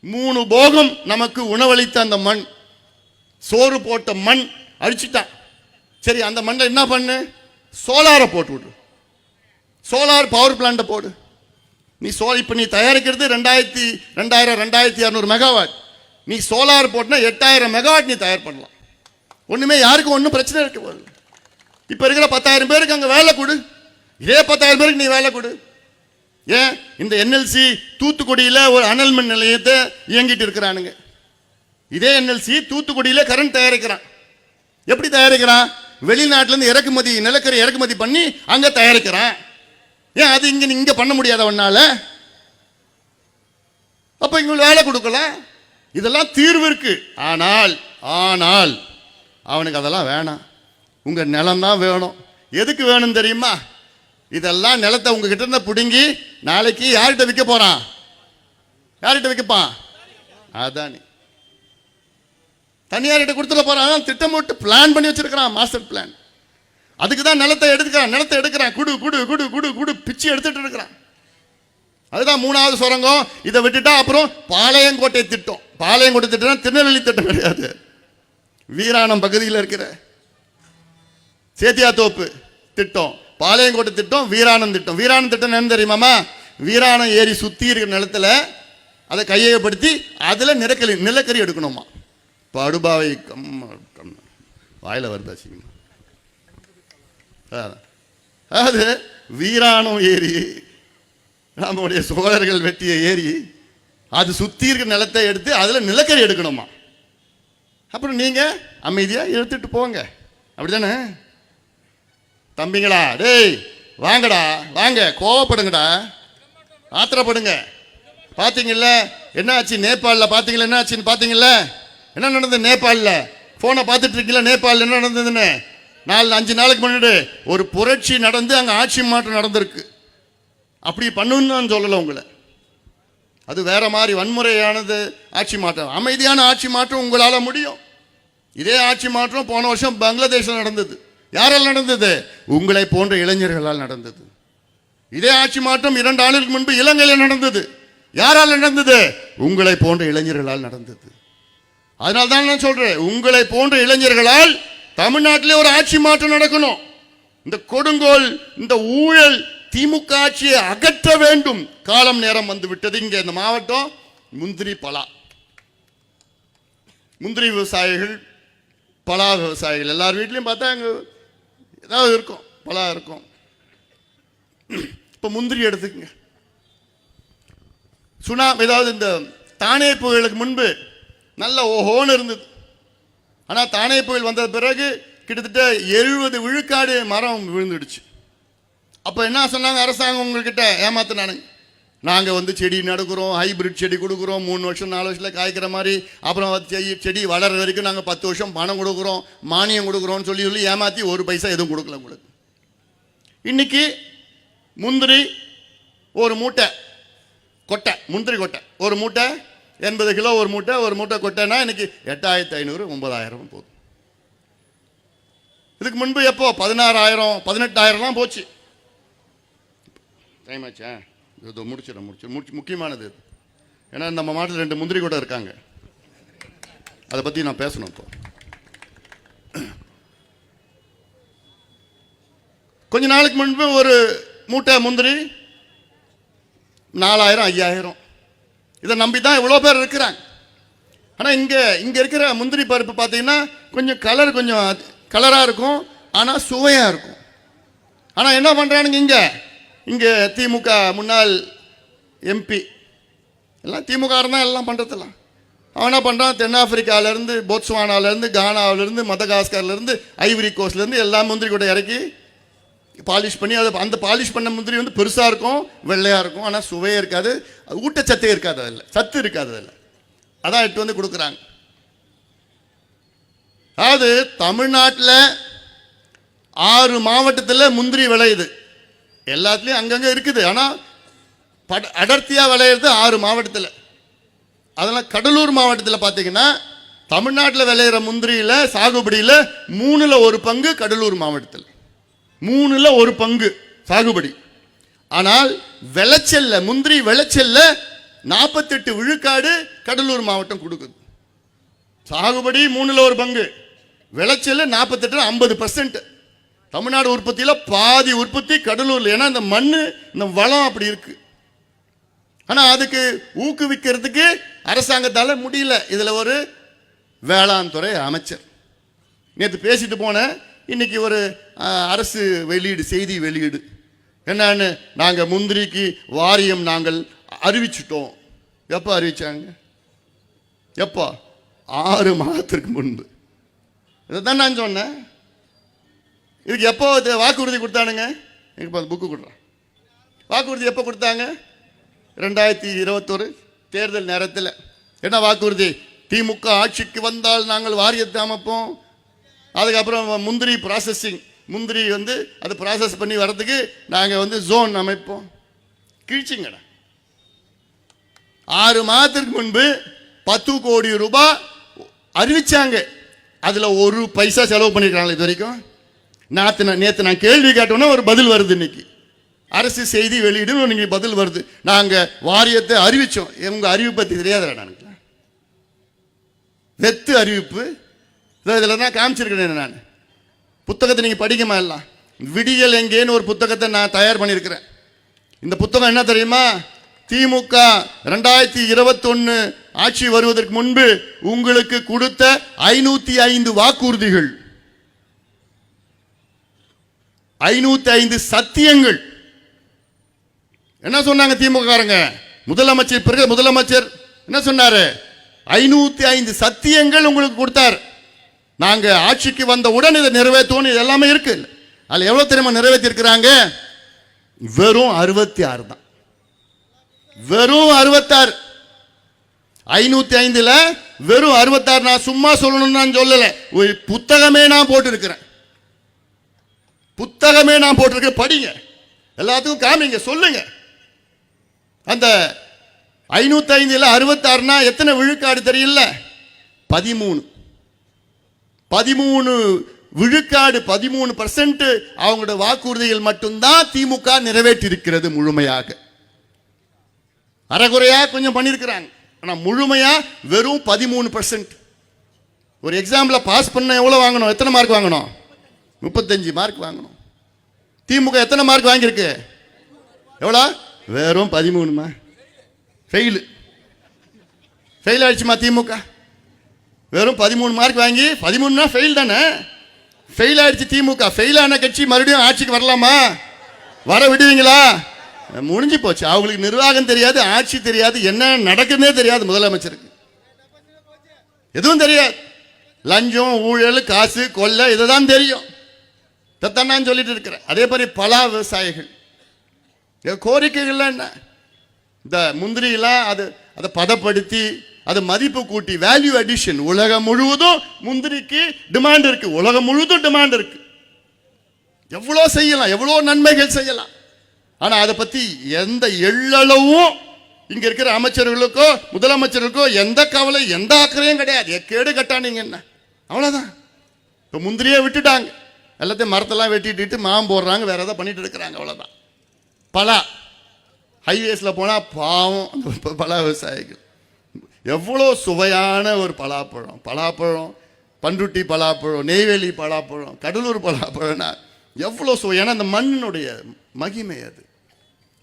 3 போகம் நமக்கு உணவளித்த அந்த மண், சோறு போட்ட மண் அழிச்சிட்டான். சரி, அந்த மண்ணை என்ன பண்ணு? சோலாரை போட்டு விடு, சோலார் பவர் பிளான்ட்டை போடு. இப்போ நீ தயாரிக்கிறது 2200 மெகாவாட். நீ சோலார் போட்டுனா 8000 மெகாவாட் நீ தயார் பண்ணலாம். ஒன்றுமே யாருக்கும் ஒன்றும் பிரச்சனை இருக்க போகுது. இப்போ இருக்கிற 10,000 பேருக்கு அங்கே வேலை கொடு. இதே 10,000 பேருக்கு நீ வேலை கொடு. ஏன் இந்த NLC தூத்துக்குடியில் ஒரு அனல் மின் நிலையத்தை இயங்கிட்டு இருக்கிறானுங்க. இதே NLC தூத்துக்குடியில் கரண்ட் தயாரிக்கிறான். எப்படி தயாரிக்கிறான்? வெளிநாட்டிலேருந்து இறக்குமதி, நிலக்கரி இறக்குமதி பண்ணி அங்கே தயாரிக்கிறான். ஏன் அது இங்கே பண்ண முடியாதவனால? அப்போ இங்கே வேலை கொடுக்கலாம். இதெல்லாம் தீர்வு இருக்கு. ஆனால் அவனுக்கு அதெல்லாம் வேணாம். உங்கள் நிலம் தான் வேணும். எதுக்கு வேணும் தெரியுமா? இதெல்லாம் நிலத்தை உங்ககிட்ட இருந்து பிடுங்கி நாளைக்கு யார்கிட்ட விற்க போறான்? யார்கிட்ட விற்கப்பான்? அதானே தனியார்கிட்ட கொடுத்துட போறான். திட்டம் போட்டு பிளான் பண்ணி வச்சிருக்கிறான், மாஸ்டர் பிளான். அதுக்கு தான் நிலத்தை எடுக்கிறான். குடு குடு குடு குடு குடு பிச்சு எடுத்துட்டு இருக்கிறான். அதுதான் 3வது சுரங்கம். இதை விட்டுட்டா அப்புறம் பாளையங்கோட்டை திட்டம். பாளையங்கோட்டை திட்டம் திருநெல்வேலி திட்டம் கிடையாது. வீராணம் பகுதியில் இருக்கிற சேத்தியாத்தோப்பு திட்டம், பாளையங்கோட்டை திட்டம், வீராணம் திட்டம். வீராணம் திட்டம் என்ன தெரியுமாமா? வீராணம் ஏரி சுற்றி இருக்கிற நிலத்தில் அதை கையகப்படுத்தி அதில் நிலக்கரி எடுக்கணுமா. படுபாவை வாயில வருதாச்சு. அது வீராணம் ஏரி, நம்முடைய சோழர்கள் வெட்டிய ஏரி, அது சுற்றி இருக்கிற நிலத்தை எடுத்து அதில் நிலக்கரி எடுக்கணுமா. அப்புறம் நீங்கள் அமைதியாக எடுத்துட்டு போங்க. அப்படிதானே தம்பிங்களா? டேய் வாங்கடா, வாங்க, கோவப்படுங்கடா, ஆத்திரப்படுங்க. பார்த்தீங்கல்ல என்ன ஆச்சு நேபாளில்? பார்த்தீங்களா என்ன ஆச்சுன்னு? பார்த்தீங்கல்ல என்ன நடந்தது நேபாளில்? ஃபோனை பார்த்துட்டு இருக்கீங்களா? நேபாளில் என்ன நடந்ததுன்னு 4-5 நாளுக்கு முன்னாடி ஒரு புரட்சி நடந்து அங்கே ஆட்சி மாற்றம் நடந்திருக்கு. அப்படி பண்ணுன்னு நான் சொல்லலை உங்களை. அது வேற மாதிரி வன்முறையானது ஆட்சி மாற்றம். அமைதியான ஆட்சி மாற்றம் உங்களால் முடியும். இதே ஆட்சி மாற்றம் போன வருஷம் பங்களாதேஷில் நடந்தது. யாரால் நடந்தது? உங்களை போன்ற இளைஞர்களால் நடந்தது. இதே ஆட்சி மாற்றம் 2 ஆண்டுகளுக்கு முன்பு இலங்கையில் நடந்தது. யாரால் நடந்தது? உங்களை போன்ற இளைஞர்களால் நடந்தது. அதனால தான் நான் சொல்றேன், உங்களை போன்ற இளைஞர்களால் தமிழ்நாட்டிலே ஒரு ஆட்சி மாற்றம் நடக்கணும். இந்த கொடுங்கோல், இந்த ஊழல், திமுக ஆட்சியை அகற்ற வேண்டும். காலம் நேரம் வந்து விட்டது. இங்க இந்த மாவட்டம் முந்திரி விவசாயிகள், பலா விவசாயிகள் எல்லார் வீட்லையும் பார்த்தா அங்கே ஏதாவது இருக்கும், பலா இருக்கும். இப்போ முந்திரி எடுத்துக்கங்க. ஏதாவது இந்த தானே புயலுக்கு முன்பு நல்ல ஓஹோன்னு இருந்தது. ஆனால் தானே புயல் வந்த பிறகு கிட்டத்தட்ட 70 விழுக்காடு மரம் விழுந்துடுச்சு. அப்போ என்ன சொன்னாங்க அரசாங்கம்? உங்ககிட்ட ஏமாத்தினானுங்க. நாங்கள் செடி நடுக்கிறோம், ஹைபிரிட் செடி கொடுக்குறோம், 3 வருஷம் 4 வருஷத்தில் காய்க்கிற மாதிரி, அப்புறம் செடி வளர வரைக்கும் நாங்கள் 10 வருஷம் பணம் கொடுக்குறோம், மானியம் கொடுக்குறோன்னு சொல்லி ஏமாற்றி 1 பைசா எதுவும் கொடுக்கல உங்களுக்கு. இன்னைக்கு முந்திரி ஒரு மூட்டை கொட்டை, முந்திரி கொட்டை ஒரு மூட்டை 80 கிலோ ஒரு மூட்டை கொட்டைன்னா இன்னைக்கு 8500 9000 போதும். இதுக்கு முன்பு எப்போ 16,000 18,000 போச்சு. டைம் ஆச்சா? இது முடிச்சு முக்கியமானது. ஏன்னா நம்ம மாட்டில் 2 முந்திரி கொட்டை இருக்காங்க. அதை பற்றி நான் பேசணும். இப்போ கொஞ்ச நாளுக்கு முன்பு ஒரு மூட்டை முந்திரி 4000 5000. இதை நம்பி தான் இவ்வளோ பேர் இருக்கிறாங்க. ஆனால் இங்கே இருக்கிற முந்திரி பருப்பு பார்த்தீங்கன்னா கொஞ்சம் கலராக இருக்கும், ஆனால் சுவையாக இருக்கும். ஆனால் என்ன பண்ணுறானுங்க இங்கே திமுக முன்னாள் MP எல்லாம் திமுக தான் எல்லாம் பண்ணுறதெல்லாம். அவன் என்ன பண்ணுறான்? தென்னாப்பிரிக்காவிலேருந்து, போட்ஸ்வானாவிலேருந்து, கானாவிலேருந்து, மதகாஸ்கர்லேருந்து, ஐவரி கோஸ்ட்லேருந்து எல்லாம் முந்திரி கூட இறக்கி பாலிஷ் பண்ணி அந்த பாலிஷ் பண்ண முந்திரி பெருசாக இருக்கும், வெள்ளையாக இருக்கும், ஆனால் சுவையே இருக்காது, ஊட்டச்சத்தே இருக்காது, அதில் சத்து இருக்காது. அதில் அதான் எடுத்து கொடுக்குறாங்க. அதாவது தமிழ்நாட்டில் 6 மாவட்டத்தில் முந்திரி விளையுது. எல்லாத்துலேயும் அங்கங்கே இருக்குது. ஆனால் அடர்த்தியாக விளையிறது 6 மாவட்டத்தில். அதனால் கடலூர் மாவட்டத்தில் பார்த்தீங்கன்னா தமிழ்நாட்டில் விளையிற முந்திரியில் சாகுபடியில் 3ல் 1 பங்கு கடலூர் மாவட்டத்தில், 3ல் 1 பங்கு சாகுபடி. ஆனால் விளைச்சல்ல, முந்திரி விளைச்சல்ல 48 விழுக்காடு கடலூர் மாவட்டம் கொடுக்குது. சாகுபடி 3ல் 1 பங்கு, விளைச்சல் 48 50%. தமிழ்நாடு உற்பத்தியில் பாதி உற்பத்தி கடலூர்ல. ஏன்னா இந்த மண், இந்த வளம் அப்படி இருக்கு. ஆனா அதுக்கு ஊக்குவிக்கிறதுக்கு அரசாங்கத்தால முடியல. இதுல ஒரு வேளாண் துறை அமைச்சர் நேற்று பேசிட்டு போன, இன்னைக்கு ஒரு அரசு வெளியீடு, செய்தி வெளியீடு என்னன்னு, நாங்க முந்திரிக்கு வாரியம் நாங்கள் அறிவிச்சிட்டோம். எப்போ அறிவிச்சாங்க? எப்போ? 6 மாதத்திற்கு முன்பு. இதைத்தான் நான் சொன்னேன். இதுக்கு எப்போ வாக்குறுதி கொடுத்தானுங்க? இப்போ அந்த புக்கு கொடுறான். வாக்குறுதி எப்போ கொடுத்தாங்க? 2021 தேர்தல் நேரத்தில். என்ன வாக்குறுதி? திமுக ஆட்சிக்கு வந்தால் நாங்கள் வாரியத்தை அமைப்போம், அதுக்கப்புறம் முந்திரி ப்ராசஸிங், முந்திரி அது ப்ராசஸ் பண்ணி வர்றதுக்கு நாங்கள் ஜோன் அமைப்போம். கிழிச்சிங்கடா. 6 மாதத்திற்கு முன்பு 10 கோடி ரூபாய் அறிவிச்சாங்க. அதுல 1 பைசா செலவு பண்ணிருக்காங்க இது வரைக்கும். நேற்று நான் கேள்வி கேட்டோன்னா ஒரு பதில் வருது. இன்னைக்கு அரசு செய்தி வெளியிடு நீங்க பதில் வருது, நாங்க வாரியத்தை அறிவிச்சோம். உங்க அறிவிப்பு பத்தி தெரியாத எனக்கு வெத்து அறிவிப்பு. இதில் தான் காமிச்சிருக்கிறேன். நான் புத்தகத்தை நீங்க படிக்குமா எல்லாம்? விடியல் எங்கேன்னு ஒரு புத்தகத்தை நான் தயார் பண்ணியிருக்கிறேன். இந்த புத்தகம் என்ன தெரியுமா? திமுக 2021 ஆட்சி வருவதற்கு முன்பு உங்களுக்கு கொடுத்த 505 வாக்குறுதிகள், 505 சத்தியங்கள். என்ன சொன்னாங்க திமுககாரங்க? முதலமைச்சர் பிறகு முதலமைச்சர் என்ன சொன்னாரு? 505 சத்தியங்கள் உங்களுக்கு கொடுத்தார். நாங்க ஆட்சிக்கு வந்தவுடன் இதை நிறைவேற்றோம். இது எல்லாமே இருக்கு. அதுல எவ்வளவு தெரியுமா நிறைவேற்றி இருக்கிறாங்க? வெறும் 66 தான். வெறும் 66. 505ல வெறும் 66. நான் சும்மா சொல்லணும்னு நான் சொல்லல, ஒரு புத்தகமே நான் போட்டிருக்கிறேன். புத்தகமே நான் போட்டிருக்கேன். படிங்க, எல்லாத்துக்கும் காமிங்க, சொல்லுங்க. அந்த 505ல 66னா எத்தனை விழுக்காடு தெரியல? 13. 13 விழுக்காடு, 13% அவங்களோட வாக்குறுதிகள் மட்டும்தான் திமுக நிறைவேற்றி இருக்கிறது முழுமையாக. அரைகுறையா கொஞ்சம் பண்ணியிருக்கிறாங்க, ஆனா முழுமையா வெறும் 13%. ஒரு எக்ஸாம்ல பாஸ் பண்ண எவ்வளவு வாங்கணும்? எத்தனை மார்க் வாங்கணும்? 35 மார்க் வாங்கணும். திமுக எத்தனை மார்க் வாங்கியிருக்கு? எவ்வளோ? வெறும் 13மா. ஃபெயில். ஃபெயில் ஆயிடுச்சுமா திமுக. வெறும் 13 மார்க் வாங்கி, 13னா ஃபெயில் தானே? ஃபெயில் ஆயிடுச்சு திமுக. ஃபெயில் ஆன கட்சி மறுபடியும் ஆட்சிக்கு வரலாமா? வர விடுவீங்களா? முடிஞ்சு போச்சு. அவங்களுக்கு நிர்வாகம் தெரியாது, ஆட்சி தெரியாது, என்ன நடக்குதுன்னே தெரியாது. முதலமைச்சருக்கு எதுவும் தெரியாது. லஞ்சம், ஊழல், காசு, கொள்ளை, இதுதான் தெரியும். இதைத்தான் நான் சொல்லிட்டு இருக்கிறேன். அதே மாதிரி பலா விவசாயிகள் கோரிக்கைகள்லாம் என்ன? இந்த முந்திரியெல்லாம் அதை பதப்படுத்தி அதை மதிப்பு கூட்டி, வேல்யூ அடிஷன். உலகம் முழுவதும் முந்திரிக்கு டிமாண்ட் இருக்கு. உலகம் முழுவதும் டிமாண்ட் இருக்கு. எவ்வளோ செய்யலாம், எவ்வளோ நன்மைகள் செய்யலாம். ஆனா அதை பத்தி எந்த எள்ளளவும் இங்க இருக்கிற அமைச்சர்களுக்கோ முதலமைச்சர்களுக்கோ எந்த கவலை, எந்த அக்கறையும் கிடையாது. கேடு கட்டானீங்க என்ன, அவ்வளவுதான். இப்போ முந்திரியே விட்டுட்டாங்க, எல்லாத்தையும் மரத்தெல்லாம் வெட்டிட்டு மாம் போடுறாங்க, வேற ஏதாவது பண்ணிட்டு இருக்கிறாங்க, அவ்வளவுதான். பலா ஹைவேஸ்ல போனா பாவம் அந்த பலா விவசாயிகள். எவ்வளோ சுவையான ஒரு பலாப்பழம். பலாப்பழம், பண்ருட்டி பலாப்பழம், நெய்வேலி பலாப்பழம், கடலூர் பலாப்பழம்னா எவ்வளோ சுவை. ஏன்னா அந்த மண்ணினுடைய மகிமை அது.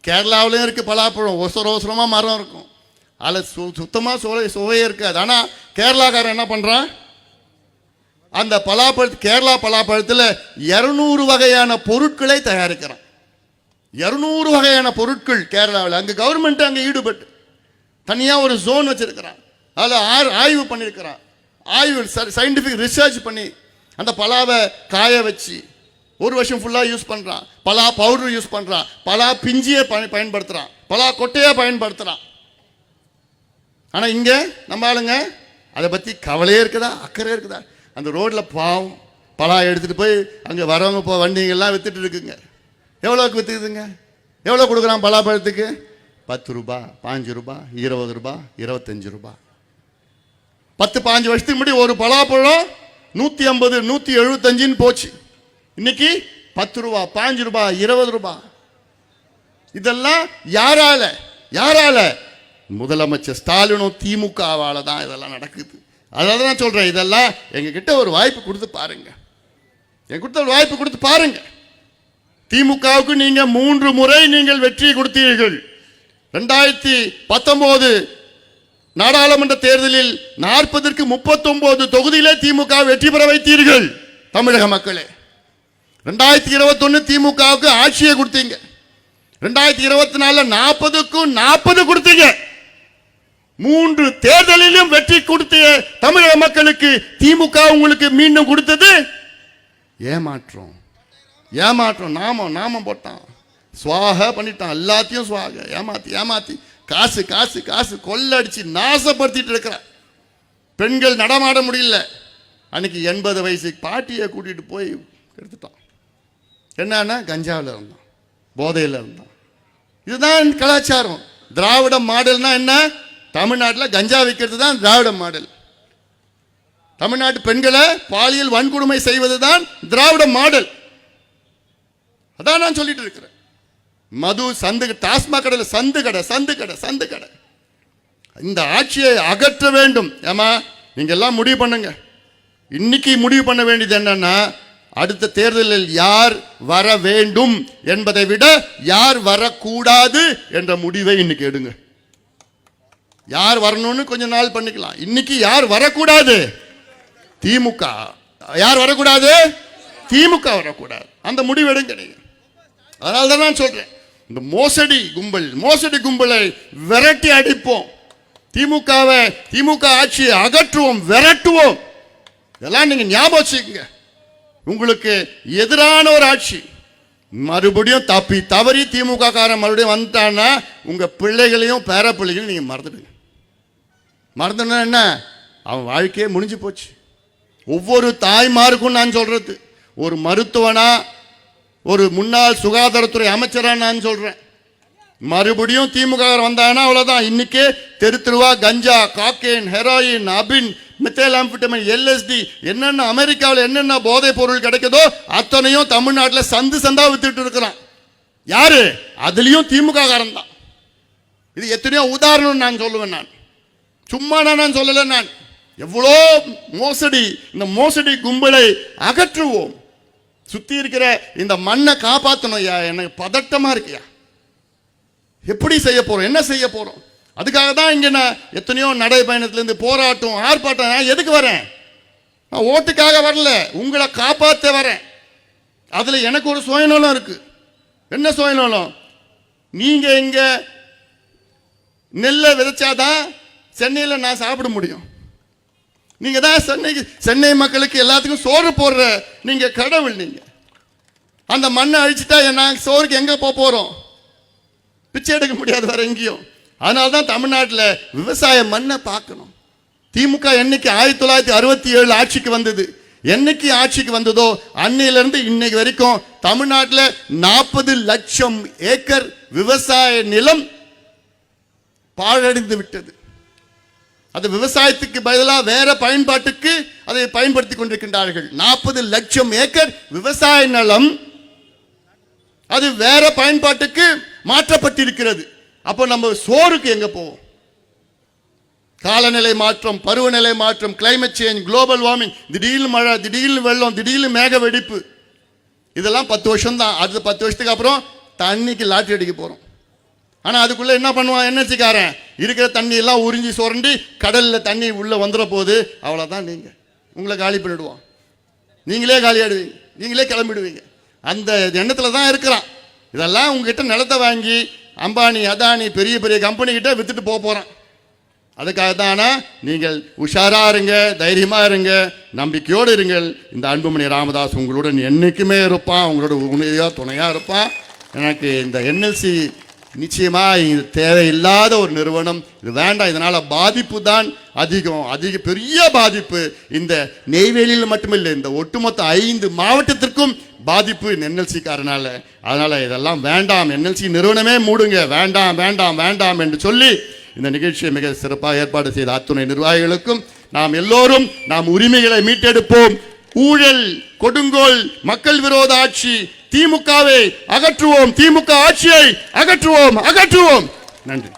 கேரளாவிலையும் இருக்கு பலாப்பழம், ஒசரமாக மரம் இருக்கும், அதில் சுத்தமாக சுவையே இருக்காது. ஆனால் கேரளாக்காரன் என்ன பண்ணுறான்? அந்த கேரளா பலாப்பழத்தில் 200 வகையான பொருட்களை தயாரிக்கிறான். 200 வகையான பொருட்கள் கேரளாவில். அங்கே கவர்மெண்ட் அங்கே ஈடுபட்டு தனியாக ஒரு ஜோன் வச்சிருக்கிறான். அதில் ஆய்வு பண்ணியிருக்கிறான். ஆய்வு சயின்டிஃபிக் ரிசர்ச் பண்ணி அந்த பலாவை காய வச்சு 1 வருஷம் ஃபுல்லாக யூஸ் பண்ணுறான். பலா பவுடர் யூஸ் பண்ணுறான், பலா பிஞ்சியை பயன்படுத்துகிறான், பலா கொட்டையை பயன்படுத்துகிறான். ஆனால் இங்கே நம்ம ஆளுங்க அதை பற்றி கவலையே இருக்குதா, அக்கறை இருக்குதா? அந்த ரோட்டில் பாவம் பலா எடுத்துகிட்டு போய் அங்கே வரவங்க வண்டிங்கெல்லாம் வித்துட்டு இருக்குங்க. எவ்வளோக்கு விற்றுக்குதுங்க? எவ்வளோ கொடுக்குறான் பலாப்பழத்துக்கு? 10 ரூபா, 5 ரூபா, 20 ரூபா, 25 ரூபா. 10-15 வருஷத்துக்கு முன்னாடி ஒரு பலாப்பழம் 150, 175 போச்சு. இன்னைக்கு 10 ரூபா, 5 ரூபா, 20 ரூபா. இதெல்லாம் யாரால? முதலமைச்சர் ஸ்டாலினும் திமுகவால தான் இதெல்லாம் நடக்குது. அதான் நான் சொல்றேன், இதெல்லாம் எங்ககிட்ட ஒரு வாய்ப்பு கொடுத்து பாருங்க. என்கிட்ட ஒரு வாய்ப்பு கொடுத்து பாருங்க. திமுகவுக்கு நீங்க 3 முறை நீங்கள் வெற்றி கொடுத்தீர்கள். 2019 நாடாளுமன்ற தேர்தலில் 40க்கு 39 தொகுதியிலே திமுக வெற்றி பெற வைத்தீர்கள் தமிழக மக்களே. 2021 திமுகவுக்கு ஆட்சியை கொடுத்தீங்க. 2024 40க்கும் 40 கொடுத்தீங்க. 3 தேர்தலிலும் வெற்றி கொடுத்த தமிழக மக்களுக்கு திமுக உங்களுக்கு மீண்டும் கொடுத்தது ஏமாற்றம். ஏமாற்றம். நாமம் போட்டான், சுவாக பண்ணிட்டான், எல்லாத்தையும் சுவாக ஏமாத்தி காசு காசு காசு கொள்ளடிச்சு நாசப்படுத்திட்டு இருக்கிறார். பெண்கள் நடமாட முடியல. அன்னைக்கு 80 வயசு பாட்டியை கூட்டிட்டு போய் எடுத்துட்டான். என்னன்னா கஞ்சாவில் இருந்தான், போதையில் இருந்தான். இதுதான் கலாச்சாரம். திராவிட மாடல்னா என்ன? தமிழ்நாட்டில் கஞ்சா வைக்கிறது தான் திராவிட மாடல். தமிழ்நாட்டு பெண்களை பாலியல் வன்கொடுமை செய்வது தான் திராவிட மாடல். அதான் நான் சொல்லிட்டு இருக்கிறேன். மது சந்து, டாஸ்மாக் கடையில் சந்து கடை. இந்த ஆட்சியை அகற்ற வேண்டும். ஏமா நீங்க எல்லாம் முடிவு பண்ணுங்க. இன்னைக்கு முடிவு பண்ண வேண்டியது என்னன்னா, அடுத்த தேர்தலில் யார் வர வேண்டும் என்பதை விட யார் வரக்கூடாது என்ற முடிவை இன்னைக்கு எடுங்க. யார் வரணும்னு கொஞ்ச நாள் பண்ணிக்கலாம். இன்னைக்கு யார் வரக்கூடாது? திமுக. யார் வரக்கூடாது? திமுக வரக்கூடாது. அந்த முடிவு எடுங்க நீங்க. அதனால தான் நான் சொல்றேன், இந்த மோசடி கும்பலை விரட்டி அடிப்போம். திமுக ஆட்சியை அகற்றுவோம், விரட்டுவோம். இதெல்லாம் நீங்க ஞாபகம் வச்சுக்கோங்க. உங்களுக்கு எதிரான ஒரு ஆட்சி மறுபடியும் தவறி திமுக காரன் மறுபடியும் வந்துட்டான்னா உங்க பிள்ளைகளையும் பேர பிள்ளைகளையும் நீங்க மறந்துடுங்க. மறந்துனா என்ன? அவன் வாழ்க்கையே முடிஞ்சு போச்சு. ஒவ்வொரு தாய்மாருக்கும் நான் சொல்றது, ஒரு மருத்துவனா, ஒரு முன்னாள் சுகாதாரத்துறை அமைச்சரா நான் சொல்றேன், மறுபடியும் திமுக வந்தாங்கன்னா அவ்வளவுதான். இன்னைக்கே தெருவா கஞ்சா, காக்கேன், ஹெராயின், அபின், மெத்தேலாம்பிட்டமைன், எல்எஸ்டி, என்னென்ன அமெரிக்காவில் என்னென்ன போதைப் பொருள் கிடைக்குதோ அத்தனையும் தமிழ்நாட்டில் சந்தா வித்துட்டு இருக்கிறான். யாரு? அதுலயும் திமுக காரன் தான். இது எத்தனையோ உதாரணம் நான் சொல்லுவேன். நான் சும்மா நான் சொல்லல. நான் எவ்வளோ மோசடி, இந்த மோசடி கும்பலை அகற்றுவோம். சுத்தி இருக்கிற இந்த மண்ணை காப்பாற்றணும். எனக்கு பதட்டமா இருக்கியா? எப்படி செய்ய போறோம்? என்ன செய்ய போறோம்? அதுக்காக தான் இங்க நான் எத்தனையோ நடைபயணத்திலிருந்து போராட்டம், ஆர்ப்பாட்டம். நான் எதுக்கு வரேன்? நான் ஓட்டுக்காக வரல, உங்களை காப்பாற்ற வரேன். அதுல எனக்கு ஒரு சுயநலம் இருக்கு. என்ன சுயநலம்? நீங்க இங்க நெல்லை விதைச்சாதான் சென்னையில் நான் சாப்பிட முடியும். நீங்க தான் சென்னை மக்களுக்கு எல்லாத்துக்கும் சோறு போடுற நீங்க கடவுள். நீங்க அந்த மண்ணை அழிச்சுட்டா நான் சோறுக்கு எங்க போறோம்? பிச்சை எடுக்க முடியாது வேற எங்கேயும். அதனால்தான் தமிழ்நாட்டில் விவசாய மண்ணை பார்க்கணும். திமுக என்னைக்கு 1967 ஆட்சிக்கு வந்தது, என்னைக்கு ஆட்சிக்கு வந்ததோ அன்னையிலிருந்து இன்னைக்கு வரைக்கும் தமிழ்நாட்டில் 40 லட்சம் ஏக்கர் விவசாய நிலம் பாழடைந்து விட்டது. அது விவசாயத்துக்கு பதிலாக வேற பயன்பாட்டுக்கு அதை பயன்படுத்தி கொண்டிருக்கின்றார்கள். 40 லட்சம் ஏக்கர் விவசாய நிலம் அது வேற பயன்பாட்டுக்கு மாற்றப்பட்டிருக்கிறது. அப்போ நம்ம சோறுக்கு எங்க போவோம்? காலநிலை மாற்றம், பருவநிலை மாற்றம், கிளைமேட் சேஞ்ச், குளோபல் வார்மிங், திடீர்னு மழை, திடீர்னு வெள்ளம், திடீர்னு மேக வெடிப்பு, இதெல்லாம் 10 வருஷம் தான். அடுத்த 10 வருஷத்துக்கு அப்புறம் தண்ணிக்கு லாட்டரி அடிக்க போறோம். ஆனா அதுக்குள்ள என்ன பண்ணுவான் என்எல்சிக்காரன்? இருக்கிற தண்ணி எல்லாம் உறிஞ்சி சுரண்டி கடல்ல தண்ணி உள்ள வந்துட போது, அவ்வளவுதான். உங்களை காலி பண்ணிடுவான். நீங்களே காலி ஆடுவீங்க, நீங்களே கிளம்பிடுவீங்க. அந்த எண்ணத்துல தான் இருக்கிறான். இதெல்லாம் உங்ககிட்ட நிலத்தை வாங்கி அம்பானி, அதானி, பெரிய பெரிய கம்பெனி கிட்ட வித்துட்டு போறான். அதுக்காக தானா நீங்கள் உஷாரா இருங்க, தைரியமா இருங்க, நம்பிக்கையோடு இருங்கள். இந்த அன்புமணி ராமதாஸ் உங்களுடன் என்னைக்குமே இருப்பான், உங்களோட உண்மையா துணையா இருப்பான். எனக்கு இந்த என்எல்சி நிச்சயமா இது தேவையில்லாத ஒரு நிறுவனம். இது வேண்டாம். இதனால பாதிப்பு தான் அதிக பெரிய பாதிப்பு. இந்த நெய்வேலியில் மட்டுமில்லை, இந்த ஒட்டுமொத்த 5 மாவட்டத்திற்கும் பாதிப்பு இந்த என்எல்சி காரனால. அதனால இதெல்லாம் வேண்டாம், என்எல்சி நிறுவனமே மூடுங்க, வேண்டாம் வேண்டாம் வேண்டாம் என்று சொல்லி இந்த நிகழ்ச்சியை மிக சிறப்பாக ஏற்பாடு செய்த அத்துணை நிர்வாகிகளுக்கும் நாம் எல்லோரும் நாம் உரிமைகளை மீட்டெடுப்போம். ஊழல், கொடுங்கோல், மக்கள் விரோத ஆட்சி திமுகவை அகற்றுவோம், திமுக ஆட்சியை அகற்றுவோம். நன்றி.